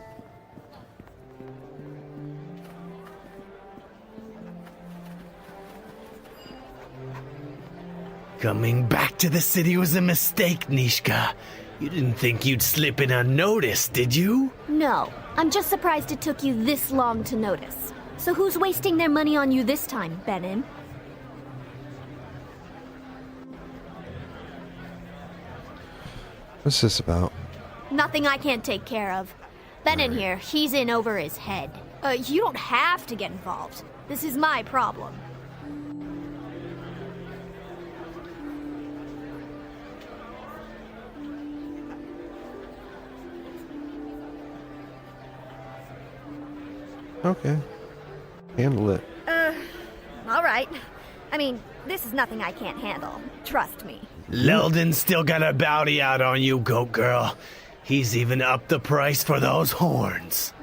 Coming back to the city was a mistake, Nishka. You didn't think you'd slip in unnoticed, did you? No, I'm just surprised it took you this long to notice. So who's wasting their money on you this time, Benin? What's this about? Nothing I can't take care of. Benin here, he's in over his head. You don't have to get involved. This is my problem. Okay. Handle it. All right. I mean, this is nothing I can't handle. Trust me. Leldon's still got a bounty out on you, Goat Girl. He's even upped the price for those horns.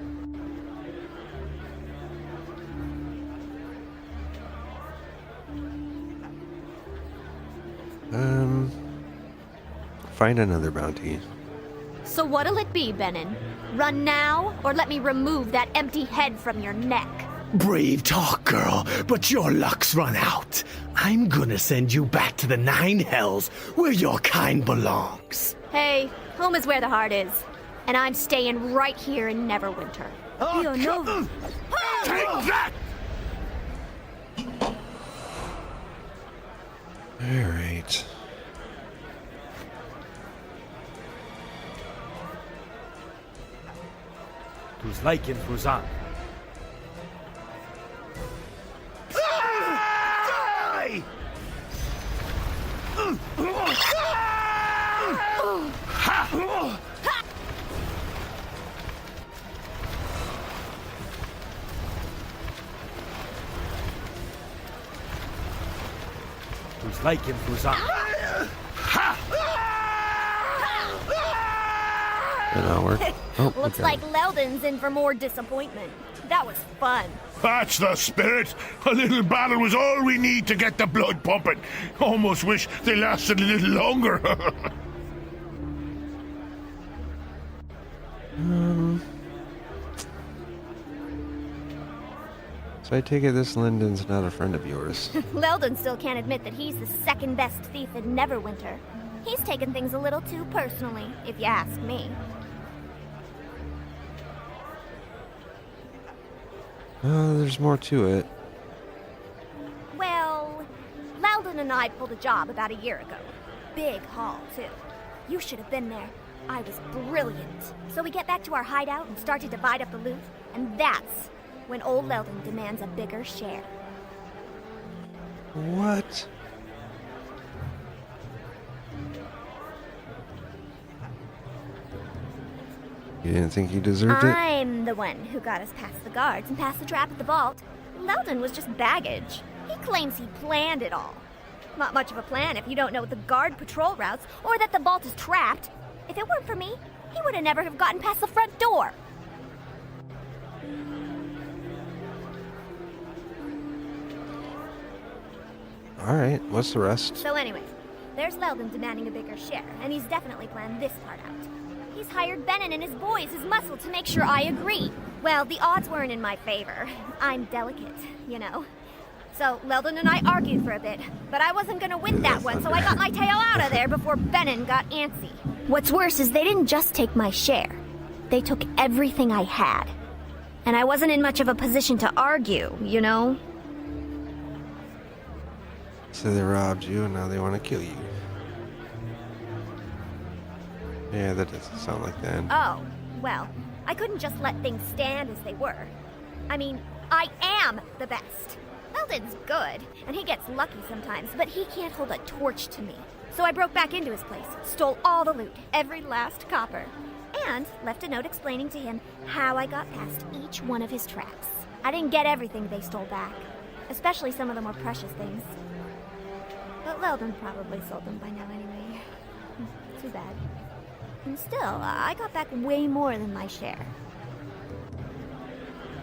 Find another bounty. So what'll it be, Benin? Run now, or let me remove that empty head from your neck? Brave talk, girl, but your luck's run out. I'm gonna send you back to the Nine Hells, where your kind belongs. Hey, home is where the heart is. And I'm staying right here in Neverwinter. Oh, no. Take that! Alright. Who's like in Fuzan? Who's like in Fuzan? Did not work. Oh, Looks okay. like Leldon's in for more disappointment. That was fun. That's the spirit. A little battle was all we need to get the blood pumping. Almost wish they lasted a little longer. So I take it this Lyndon's not a friend of yours. Leldon still can't admit that he's the second best thief in Neverwinter. He's taken things a little too personally, if you ask me. There's more to it. Well, Leldon and I pulled a job about a year ago. Big haul, too. You should have been there. I was brilliant. So we get back to our hideout and start to divide up the loot, and that's when old Leldon demands a bigger share. You didn't think you deserved it? I'm the one who got us past the guards and past the trap at the vault. Leldon was just baggage. He claims he planned it all. Not much of a plan if you don't know the guard patrol routes or that the vault is trapped. If it weren't for me, he would have never have gotten past the front door. Alright, what's the rest? So anyways, there's Leldon demanding a bigger share, and he's definitely planned this part out. He's hired Benin and his boys as muscle to make sure I agree. Well, the odds weren't in my favor. I'm delicate, you know. So Leldon and I argued for a bit, but I wasn't gonna win that one, so I got my tail out of there before Benin got antsy. What's worse is they didn't just take my share. They took everything I had. And I wasn't in much of a position to argue, you know? So they robbed you and now they want to kill you. Yeah, that doesn't sound like that. Oh, well, I couldn't just let things stand as they were. I mean, I am the best. Eldon's good, and he gets lucky sometimes, but he can't hold a torch to me. So I broke back into his place, stole all the loot, every last copper, and left a note explaining to him how I got past each one of his traps. I didn't get everything they stole back, especially some of the more precious things. But Leldon probably sold them by now anyway. Too bad. And still, I got back way more than my share.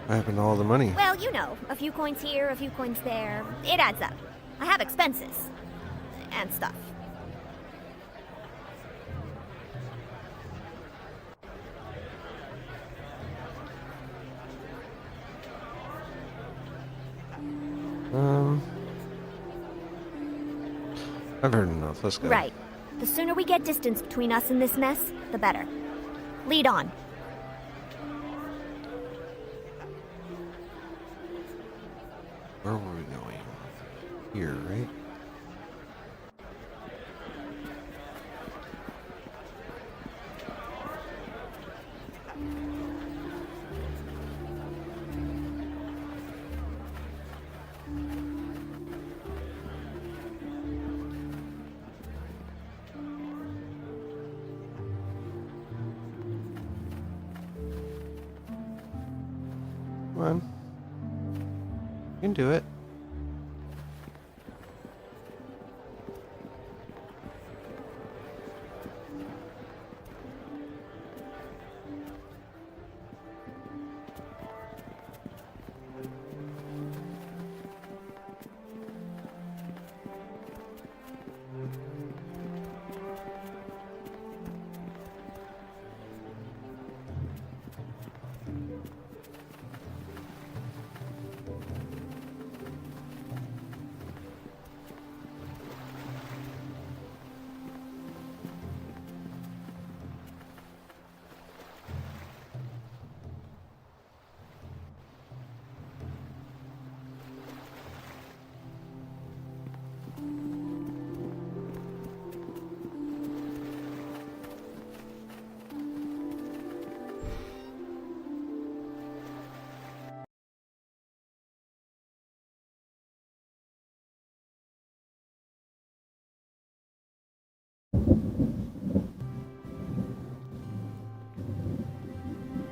What happened to all the money? Well, you know, a few coins here, a few coins there. It adds up. I have expenses. And stuff. I've heard enough. Let's go. Right. The sooner we get distance between us and this mess, the better. Lead on. Where were we going? Here, right? Come on. You can do it.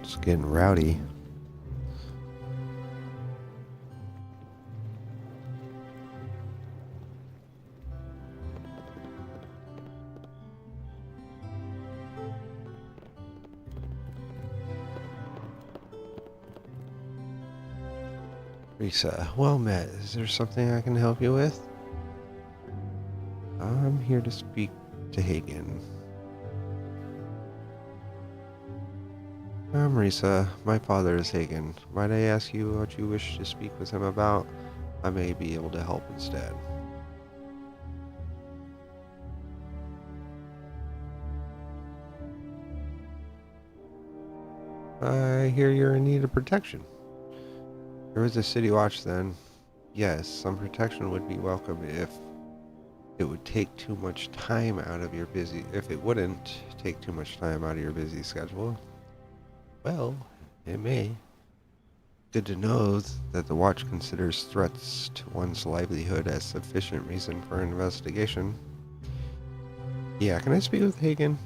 It's getting rowdy. Risa, well met. Is there something I can help you with? I'm here to speak to Hagen. I'm Risa. My father is Hagen. Might I ask you what you wish to speak with him about? I may be able to help instead. I hear you're in need of protection. There was a city watch then. Yes, some protection would be welcome if it would take too much time out of your busy... If it wouldn't take too much time out of your busy schedule. Well, it may. Good to know that the watch considers threats to one's livelihood as sufficient reason for an investigation. Yeah, can I speak with Hagen?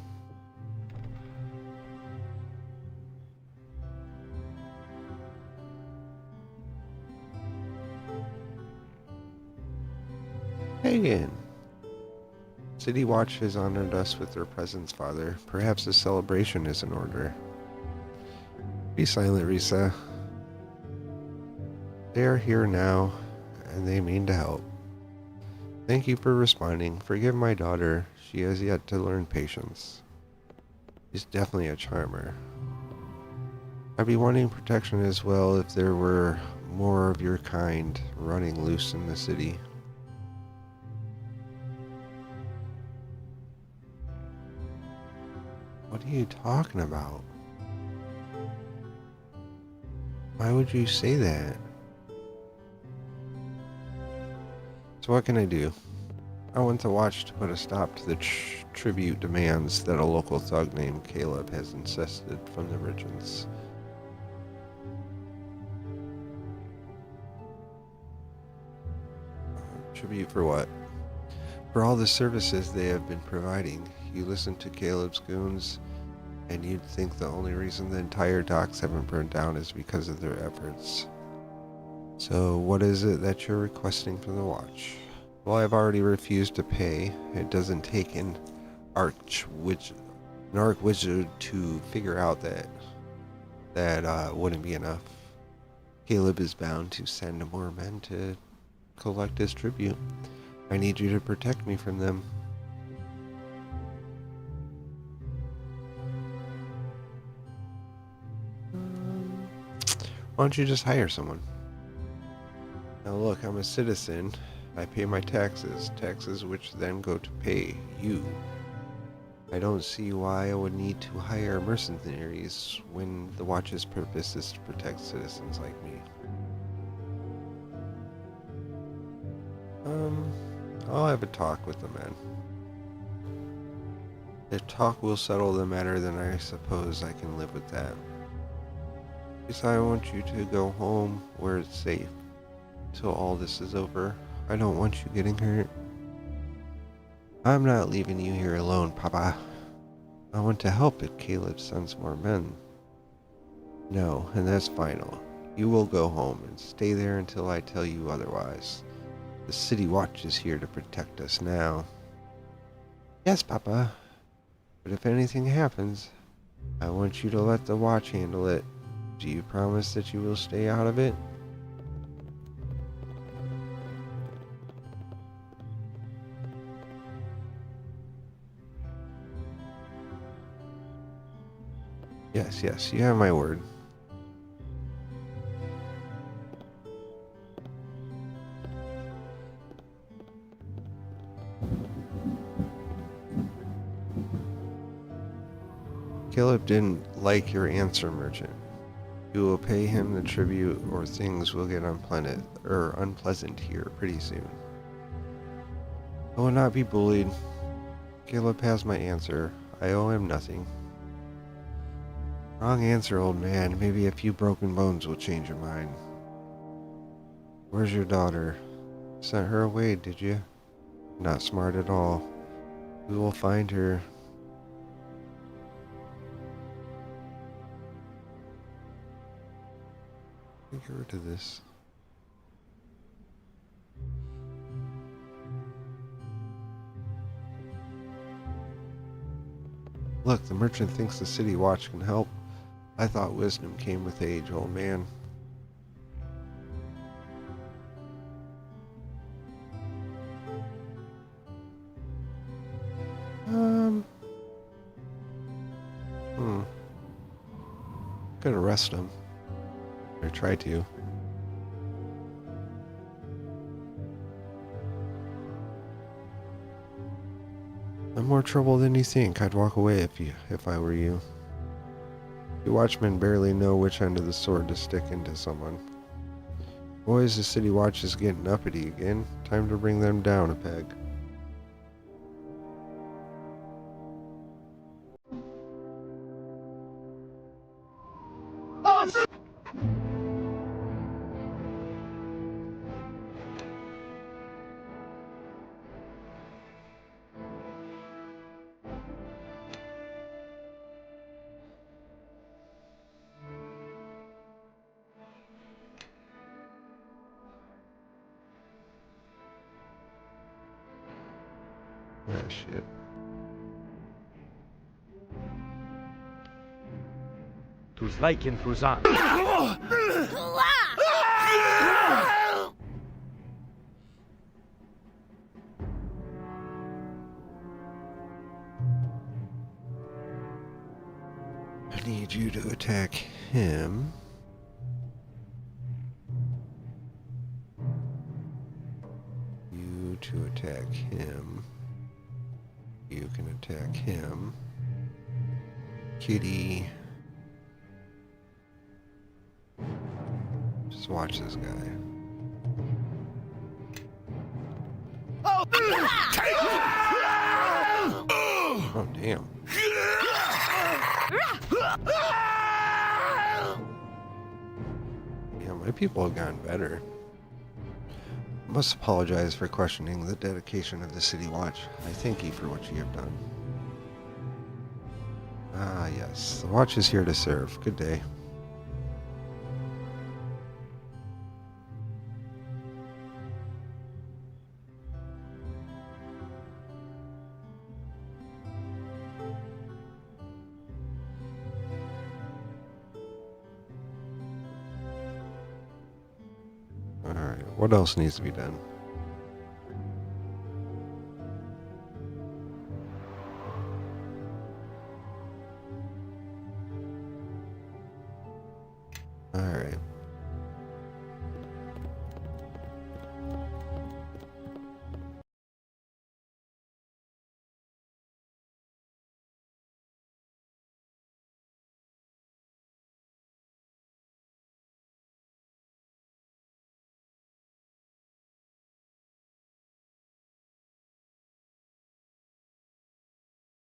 Hagen. City Watch has honored us with their presence, Father. Perhaps a celebration is in order. Be silent, Risa. They are here now, and they mean to help. Thank you for responding. Forgive my daughter. She has yet to learn patience. She's definitely a charmer. I'd be wanting protection as well if there were more of your kind running loose in the city. What are you talking about? Why would you say that? So what can I do? I want the watch to put a stop to the tribute demands that a local thug named Caleb has insisted from the merchants. Tribute for what? For all the services they have been providing. You listen to Caleb's goons, and you'd think the only reason the entire docks haven't burned down is because of their efforts. So what is it that you're requesting from the watch? Well, I've already refused to pay. It doesn't take an arch wizard to figure out that wouldn't be enough. Caleb is bound to send more men to collect his tribute. I need you to protect me from them. Why don't you just hire someone? Now look, I'm a citizen. I pay my taxes which then go to pay you. I don't see why I would need to hire mercenaries when the watch's purpose is to protect citizens like me. I'll have a talk with the men. If talk will settle the matter, then I suppose I can live with that. Because I want you to go home where it's safe till all this is over. I don't want you getting hurt. I'm not leaving you here alone, Papa. I want to help if Caleb sends more men. No, and that's final. You will go home and stay there until I tell you otherwise. The City Watch is here to protect us now. Yes, Papa. But if anything happens, I want you to let the watch handle it. Do you promise that you will stay out of it? Yes, you have my word. Caleb didn't like your answer, merchant. You will pay him the tribute or things will get unpleasant here pretty soon. I will not be bullied. Caleb has my answer. I owe him nothing. Wrong answer, old man. Maybe a few broken bones will change your mind. Where's your daughter? Sent her away, did you? Not smart at all. We will find her. Get rid of this. Look, the merchant thinks the City Watch can help. I thought wisdom came with age, old man. Could arrest him. Or try to. I'm more trouble than you think. I'd walk away if I were you. You watchmen barely know which end of the sword to stick into someone. Boys, the City Watch is getting uppity again. Time to bring them down a peg. Ah, shit. Tus like in Fruzan. I need you to attack him. You to attack him. You can attack him. Kitty. Just watch this guy. Oh damn. Yeah, my people have gotten better. I must apologize for questioning the dedication of the City Watch. I thank you for what you have done. Ah, yes. The Watch is here to serve. Good day. Alright, what else needs to be done? Alright.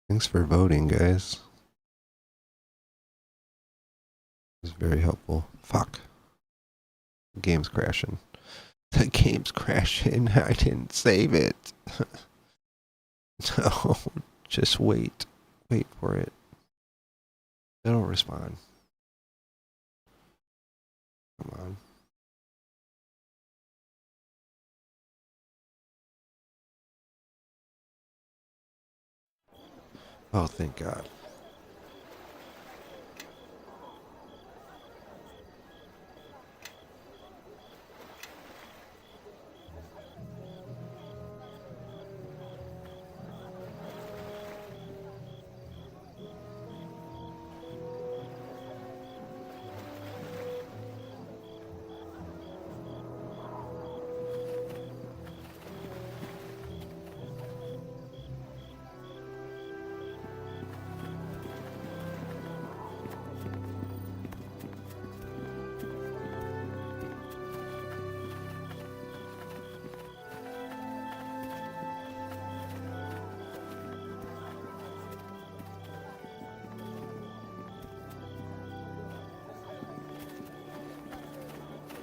Thanks for voting, guys. It's very helpful. Fuck. The game's crashing. The game's crashing. I didn't save it. No, just wait. Wait for it. It'll respond. Come on. Oh, thank God.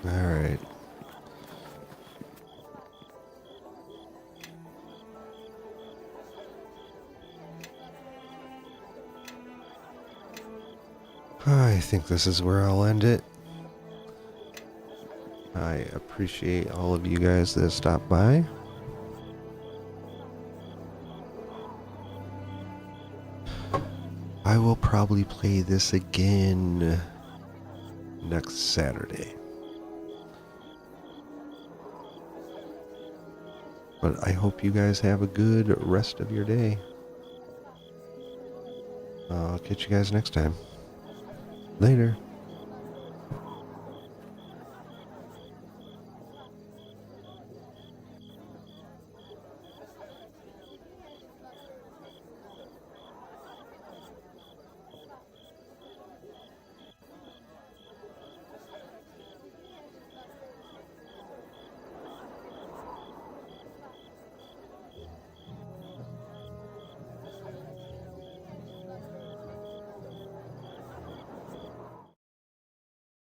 All right. I think this is where I'll end it. I appreciate all of you guys that stopped by. I will probably play this again next Saturday. But I hope you guys have a good rest of your day. I'll catch you guys next time. Later.